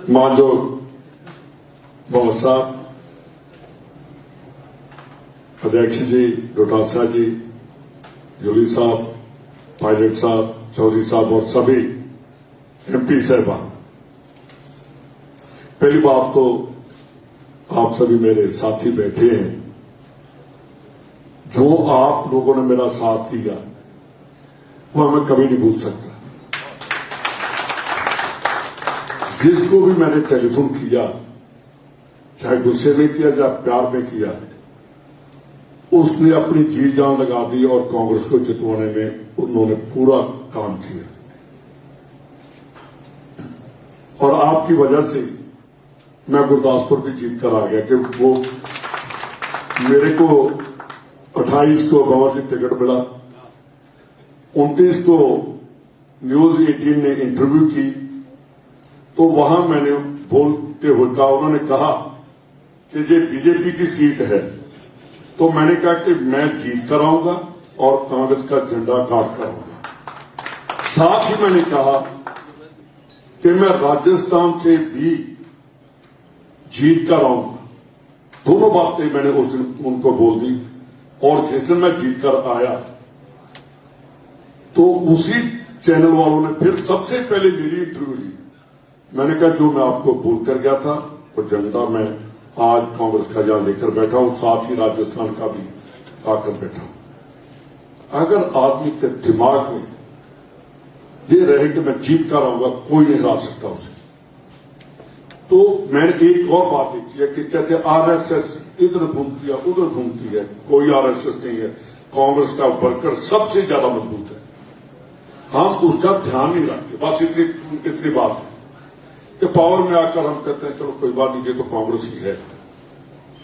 मानयोग बहुत साहब, अध्यक्ष जी, डोटासरा जी, जूली साहब, पायलट साहब, चौधरी साहब और सभी एमपी साहबान, पहली बात तो आप सभी मेरे साथी बैठे हैं, जो आप लोगों ने मेरा साथ दिया वो मैं कभी नहीं भूल सकता। जिसको भी मैंने टेलीफोन किया, चाहे गुस्से में किया चाहे प्यार में किया, उसने अपनी जी जान लगा दी और कांग्रेस को जितवाने में उन्होंने पूरा काम किया। और आपकी वजह से मैं गुरदासपुर भी जीत कर आ गया कि वो मेरे को 28 को गंवर की टिकट मिला, 29 को न्यूज 18 ने इंटरव्यू की, तो वहां मैंने बोलते हुए कहा, उन्होंने कहा कि ये बीजेपी की सीट है, तो मैंने कहा कि मैं जीत कर आऊंगा और कांग्रेस का झंडा गाड़ कर आऊंगा। साथ ही मैंने कहा कि मैं राजस्थान से भी जीत कर आऊंगा। दोनों बातें मैंने उस दिन उनको बोल दी, और जिस दिन मैं जीत कर आया तो उसी चैनल वालों ने फिर सबसे पहले मेरी इंटरव्यू ली। मैंने कहा जो मैं आपको बोल कर गया था वो झंडा मैं आज कांग्रेस का यहां लेकर बैठा हूं, साथ ही राजस्थान का भी आकर बैठा हूं। अगर आदमी के दिमाग में ये रहे कि मैं जीत कर आऊंगा, कोई नहीं हरा सकता उसे। तो मैंने एक और बात देखी है कि कहते आरएसएस इधर घूमती है उधर घूमती है, कोई आरएसएस नहीं है। कांग्रेस का वर्कर सबसे ज्यादा मजबूत है, हम उसका ध्यान नहीं रखते। बस इतनी बात है कि पावर में आकर हम कहते हैं चलो कोई बात नहीं, ये तो कांग्रेस ही है।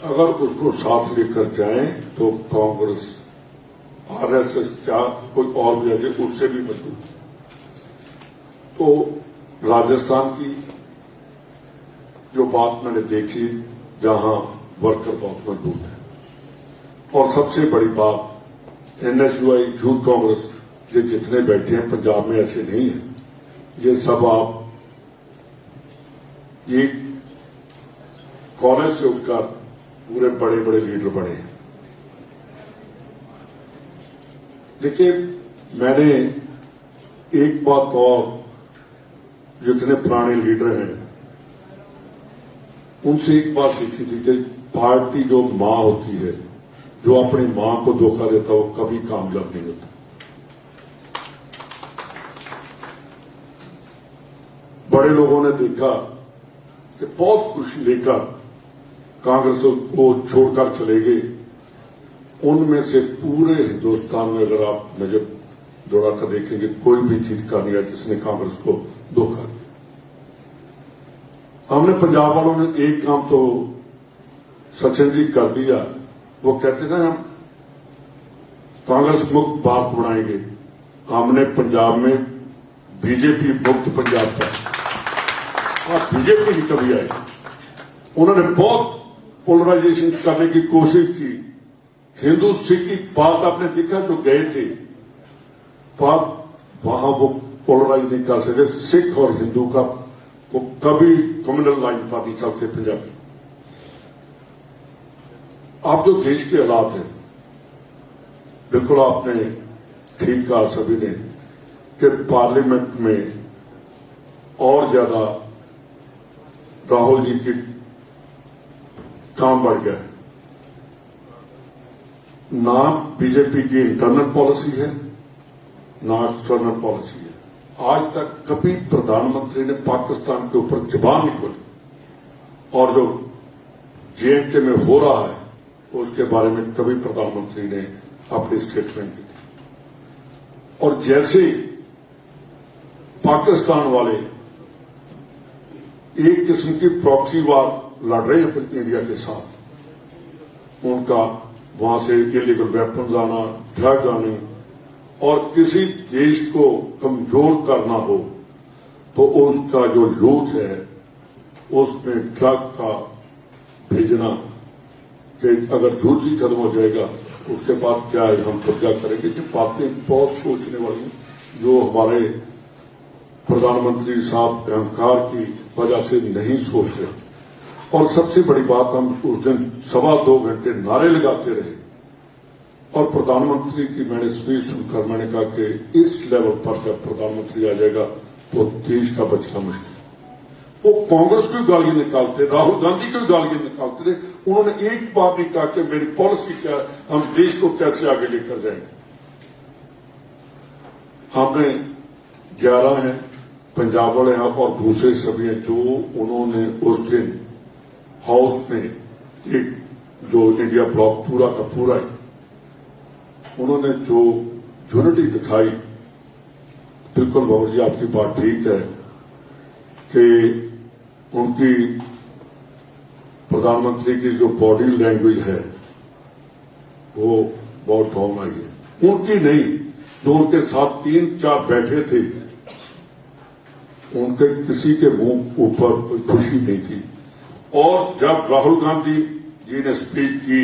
अगर उसको साथ लेकर जाएं तो कांग्रेस आरएसएस क्या कोई और भी है उससे भी मजबूत है। तो राजस्थान की जो बात मैंने देखी, जहां वर्कर बहुत मजबूत है, और सबसे बड़ी बात एनएसयूआई यूथ कांग्रेस, ये जितने बैठे हैं पंजाब में ऐसे नहीं है, ये सब आप ये कॉलेज से उठकर पूरे बड़े बड़े लीडर बने हैं। देखिए, मैंने एक बात और, जितने पुराने लीडर हैं उनसे एक बात सीखी थी कि पार्टी जो मां होती है, जो अपनी मां को धोखा देता वो कभी कामयाब नहीं होता। बड़े लोगों ने देखा कि बहुत कुछ लेकर कांग्रेस को छोड़कर चले गए। उनमें से पूरे हिंदुस्तान में अगर आप नजर दौड़ा कर देखेंगे, कोई भी चीज का नहीं है जिसने कांग्रेस को धोखा दिया। हमने पंजाब वालों ने एक काम तो सचिन जी कर दिया, वो कहते ना हम कांग्रेस मुक्त भारत बनाएंगे। हमने पंजाब में बीजेपी मुक्त पंजाब का, और बीजेपी ही कभी आई। उन्होंने बहुत पोलराइजेशन करने की कोशिश की। हिंदू सिख की बात आपने देखा, जो गए थे वहां वो पोलराइज नहीं कर सके। सिख और हिंदू का वो कभी कम्युनल लाइन पर नहीं चलते पंजाबी। आप जो देश के हालात हैं, बिल्कुल आपने ठीक कहा सभी ने कि पार्लियामेंट में और ज्यादा राहुल जी की काम बढ़ गया है। ना बीजेपी की इंटरनल पॉलिसी है, ना एक्सटर्नल पॉलिसी है। आज तक कभी प्रधानमंत्री ने पाकिस्तान के ऊपर जुबान नहीं खोली, और जो जेएनके में हो रहा है उसके बारे में कभी प्रधानमंत्री ने अपनी स्टेटमेंट दी थी। और जैसे पाकिस्तान वाले एक किस्म की प्रॉक्सी वार लड़ रहे हैं इंडिया के साथ, उनका वहां से इलीगल वेपन्स आना, ड्रग आने, और किसी देश को कमजोर करना हो तो उसका जो यूथ है उसमें ड्रग का भेजना, कि अगर यूथ ही खत्म हो जाएगा उसके बाद क्या है, हम कब्जा करेंगे। कि बातें बहुत सोचने वाली जो हमारे प्रधानमंत्री साहब अहंकार की वजह से नहीं सोच रहे। और सबसे बड़ी बात, हम उस दिन 2.25 घंटे नारे लगाते रहे, और प्रधानमंत्री की मैंने स्पीच सुनकर मैंने कहा कि इस लेवल पर जब प्रधानमंत्री आ जाएगा तो देश का बचना मुश्किल। वो कांग्रेस को गालियां निकालते, राहुल गांधी को गालियां निकालते थे। उन्होंने एक बार नहीं कहा कि मेरी पॉलिसी क्या है, हम देश को कैसे आगे लेकर जाएंगे। हमने 11 हैं पंजाब वाले हैं और दूसरे सभी हैं जो उन्होंने उस दिन हाउस में एक जो इंडिया ब्लॉक पूरा का पूरा है, उन्होंने जो यूनिटी दिखाई, बिल्कुल बाबू जी आपकी बात ठीक है कि उनकी प्रधानमंत्री की जो बॉडी लैंग्वेज है वो बहुत डाउन आई है। उनकी नहीं, जो उनके साथ 3-4 बैठे थे, उनके किसी के मुंह ऊपर कोई खुशी नहीं थी। और जब राहुल गांधी जी ने स्पीच की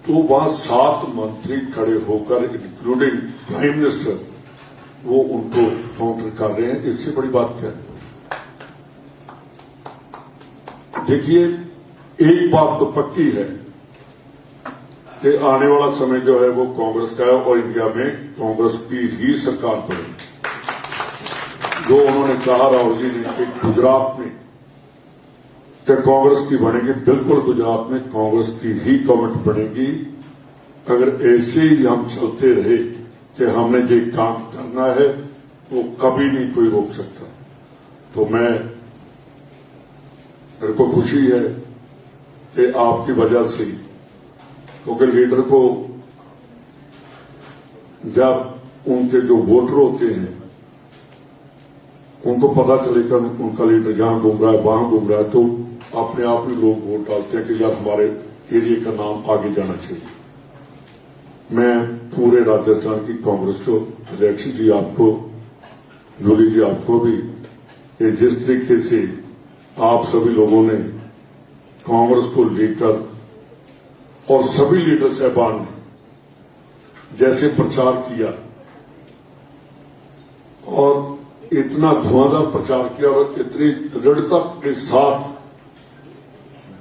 तो वहां 7 मंत्री खड़े होकर, इंक्लूडिंग प्राइम मिनिस्टर, वो उनको काउंटर कर रहे हैं। इससे बड़ी बात क्या है? देखिए, एक बात तो पक्की है कि आने वाला समय जो है वो कांग्रेस का है, और इंडिया में कांग्रेस की ही सरकार बनेगी। जो उन्होंने कहा राहुल जी ने कि गुजरात में कि कांग्रेस की बनेगी, बिल्कुल गुजरात में कांग्रेस की ही गवर्नमेंट बनेगी। अगर ऐसे ही हम चलते रहे कि हमने ये काम करना है तो कभी नहीं कोई रोक सकता। तो मेरे को खुशी है कि आपकी वजह से, क्योंकि लीडर को जब उनके जो वोटर होते हैं उनको पता चलेगा उनका लीडर यहां घूम रहा है, वहां घूम रहा है, तो अपने आप ही लोग वोट डालते हैं कि यार हमारे एरिया का नाम आगे जाना चाहिए। मैं पूरे राजस्थान की कांग्रेस को, अध्यक्ष जी आपको, जूली जी आपको भी, कि जिस तरीके से आप सभी लोगों ने कांग्रेस को लेकर और सभी लीडर साहबान ने जैसे प्रचार किया और इतना धुआंधार प्रचार किया और इतनी दृढ़ता के साथ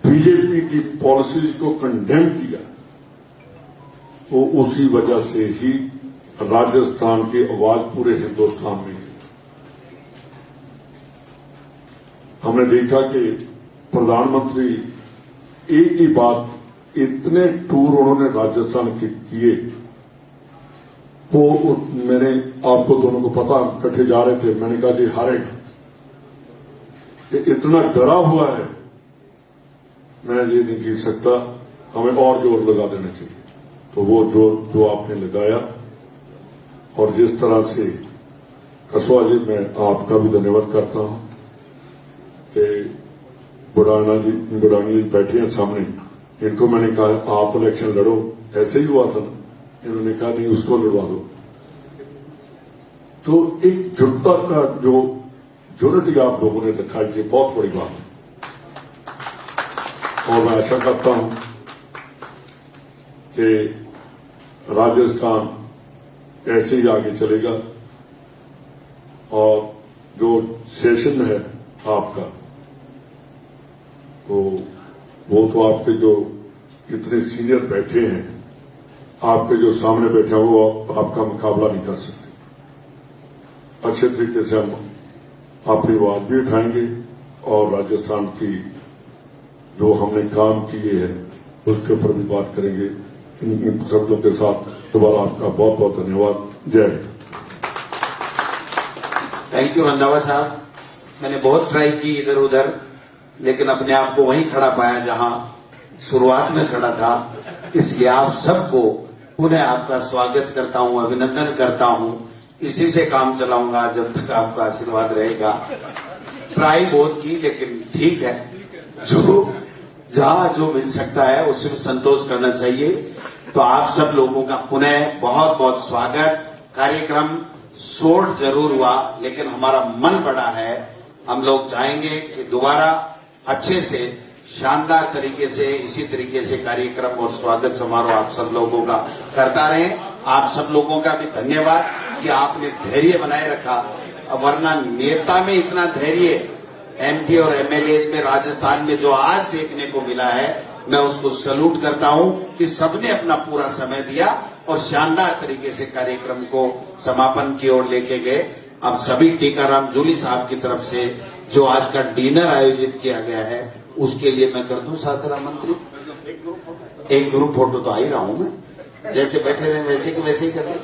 बीजेपी की पॉलिसीज को कंडेम किया, तो उसी वजह से ही राजस्थान की आवाज पूरे हिंदुस्तान में थी। हमने देखा कि प्रधानमंत्री एक ही बात, इतने टूर उन्होंने राजस्थान के किए, वो मैंने आपको दोनों को पता, इकट्ठे जा रहे थे, मैंने कहा जी हारेगा, कि इतना डरा हुआ है, मैं ये नहीं जीत सकता, हमें और जोर लगा देना चाहिए। तो वो जोर जो आपने लगाया और जिस तरह से कसवा जी मैं आपका भी धन्यवाद करता हूं कि बुढ़ानी जी बैठे हैं सामने, इनको मैंने कहा आप इलेक्शन लड़ो, ऐसे ही हुआ था ना, इन्होंने कहा नहीं उसको लड़वा दो। तो एक जुटता का जो यूनिटी आप लोगों ने दिखाई, ये बहुत बड़ी बात है और मैं आशा करता हूं कि राजस्थान ऐसे ही आगे चलेगा और जो सेशन है आपका तो वो तो आपके जो इतने सीनियर बैठे हैं, आपके जो सामने बैठे हैं वो आपका मुकाबला नहीं कर सकते। अच्छे तरीके से हम अपनी आवाज भी उठाएंगे और राजस्थान की जो हमने काम किए हैं उसके ऊपर भी बात करेंगे। इन शब्दों के साथ दोबारा आपका बहुत बहुत धन्यवाद। जय हिंद। थैंक यू रंधावा साहब। मैंने बहुत ट्राई की इधर उधर, लेकिन अपने आप को वहीं खड़ा पाया जहां शुरुआत में खड़ा था। इसलिए आप सबको पुनः आपका स्वागत करता हूं, अभिनंदन करता हूं। इसी से काम चलाऊंगा जब तक आपका आशीर्वाद रहेगा। ट्राई बहुत की लेकिन ठीक है, जो जहां जो मिल सकता है उससे संतोष करना चाहिए। तो आप सब लोगों का पुनः बहुत बहुत स्वागत। कार्यक्रम शॉर्ट जरूर हुआ लेकिन हमारा मन बड़ा है। हम लोग चाहेंगे कि दोबारा अच्छे से शानदार तरीके से इसी तरीके से कार्यक्रम और स्वागत समारोह आप सब लोगों का करता रहे। आप सब लोगों का भी धन्यवाद कि आपने धैर्य बनाए रखा, वरना नेता में इतना धैर्य एमपी और एमएलए में राजस्थान में जो आज देखने को मिला है, मैं उसको सैल्यूट करता हूं कि सबने अपना पूरा समय दिया और शानदार तरीके से कार्यक्रम को समापन की ओर लेके गए। अब सभी टीकाराम जूली साहब की तरफ से जो आज का डिनर आयोजित किया गया है उसके लिए मैं कर दूं सादरा मंत्री। एक ग्रुप फोटो तो आ ही रहा हूं मैं, जैसे बैठे रहे वैसे के वैसे ही कर हैं।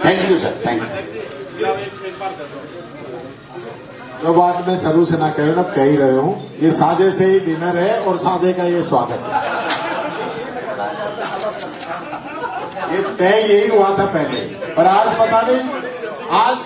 Thank you sir, thank you. जो बात मैं शुरू से ना कह रहा कह ही रहे हूं, ये साझे से ही डिनर है और साझे का ये स्वागत है। ये तय यही हुआ था पहले, पर आज पता नहीं आज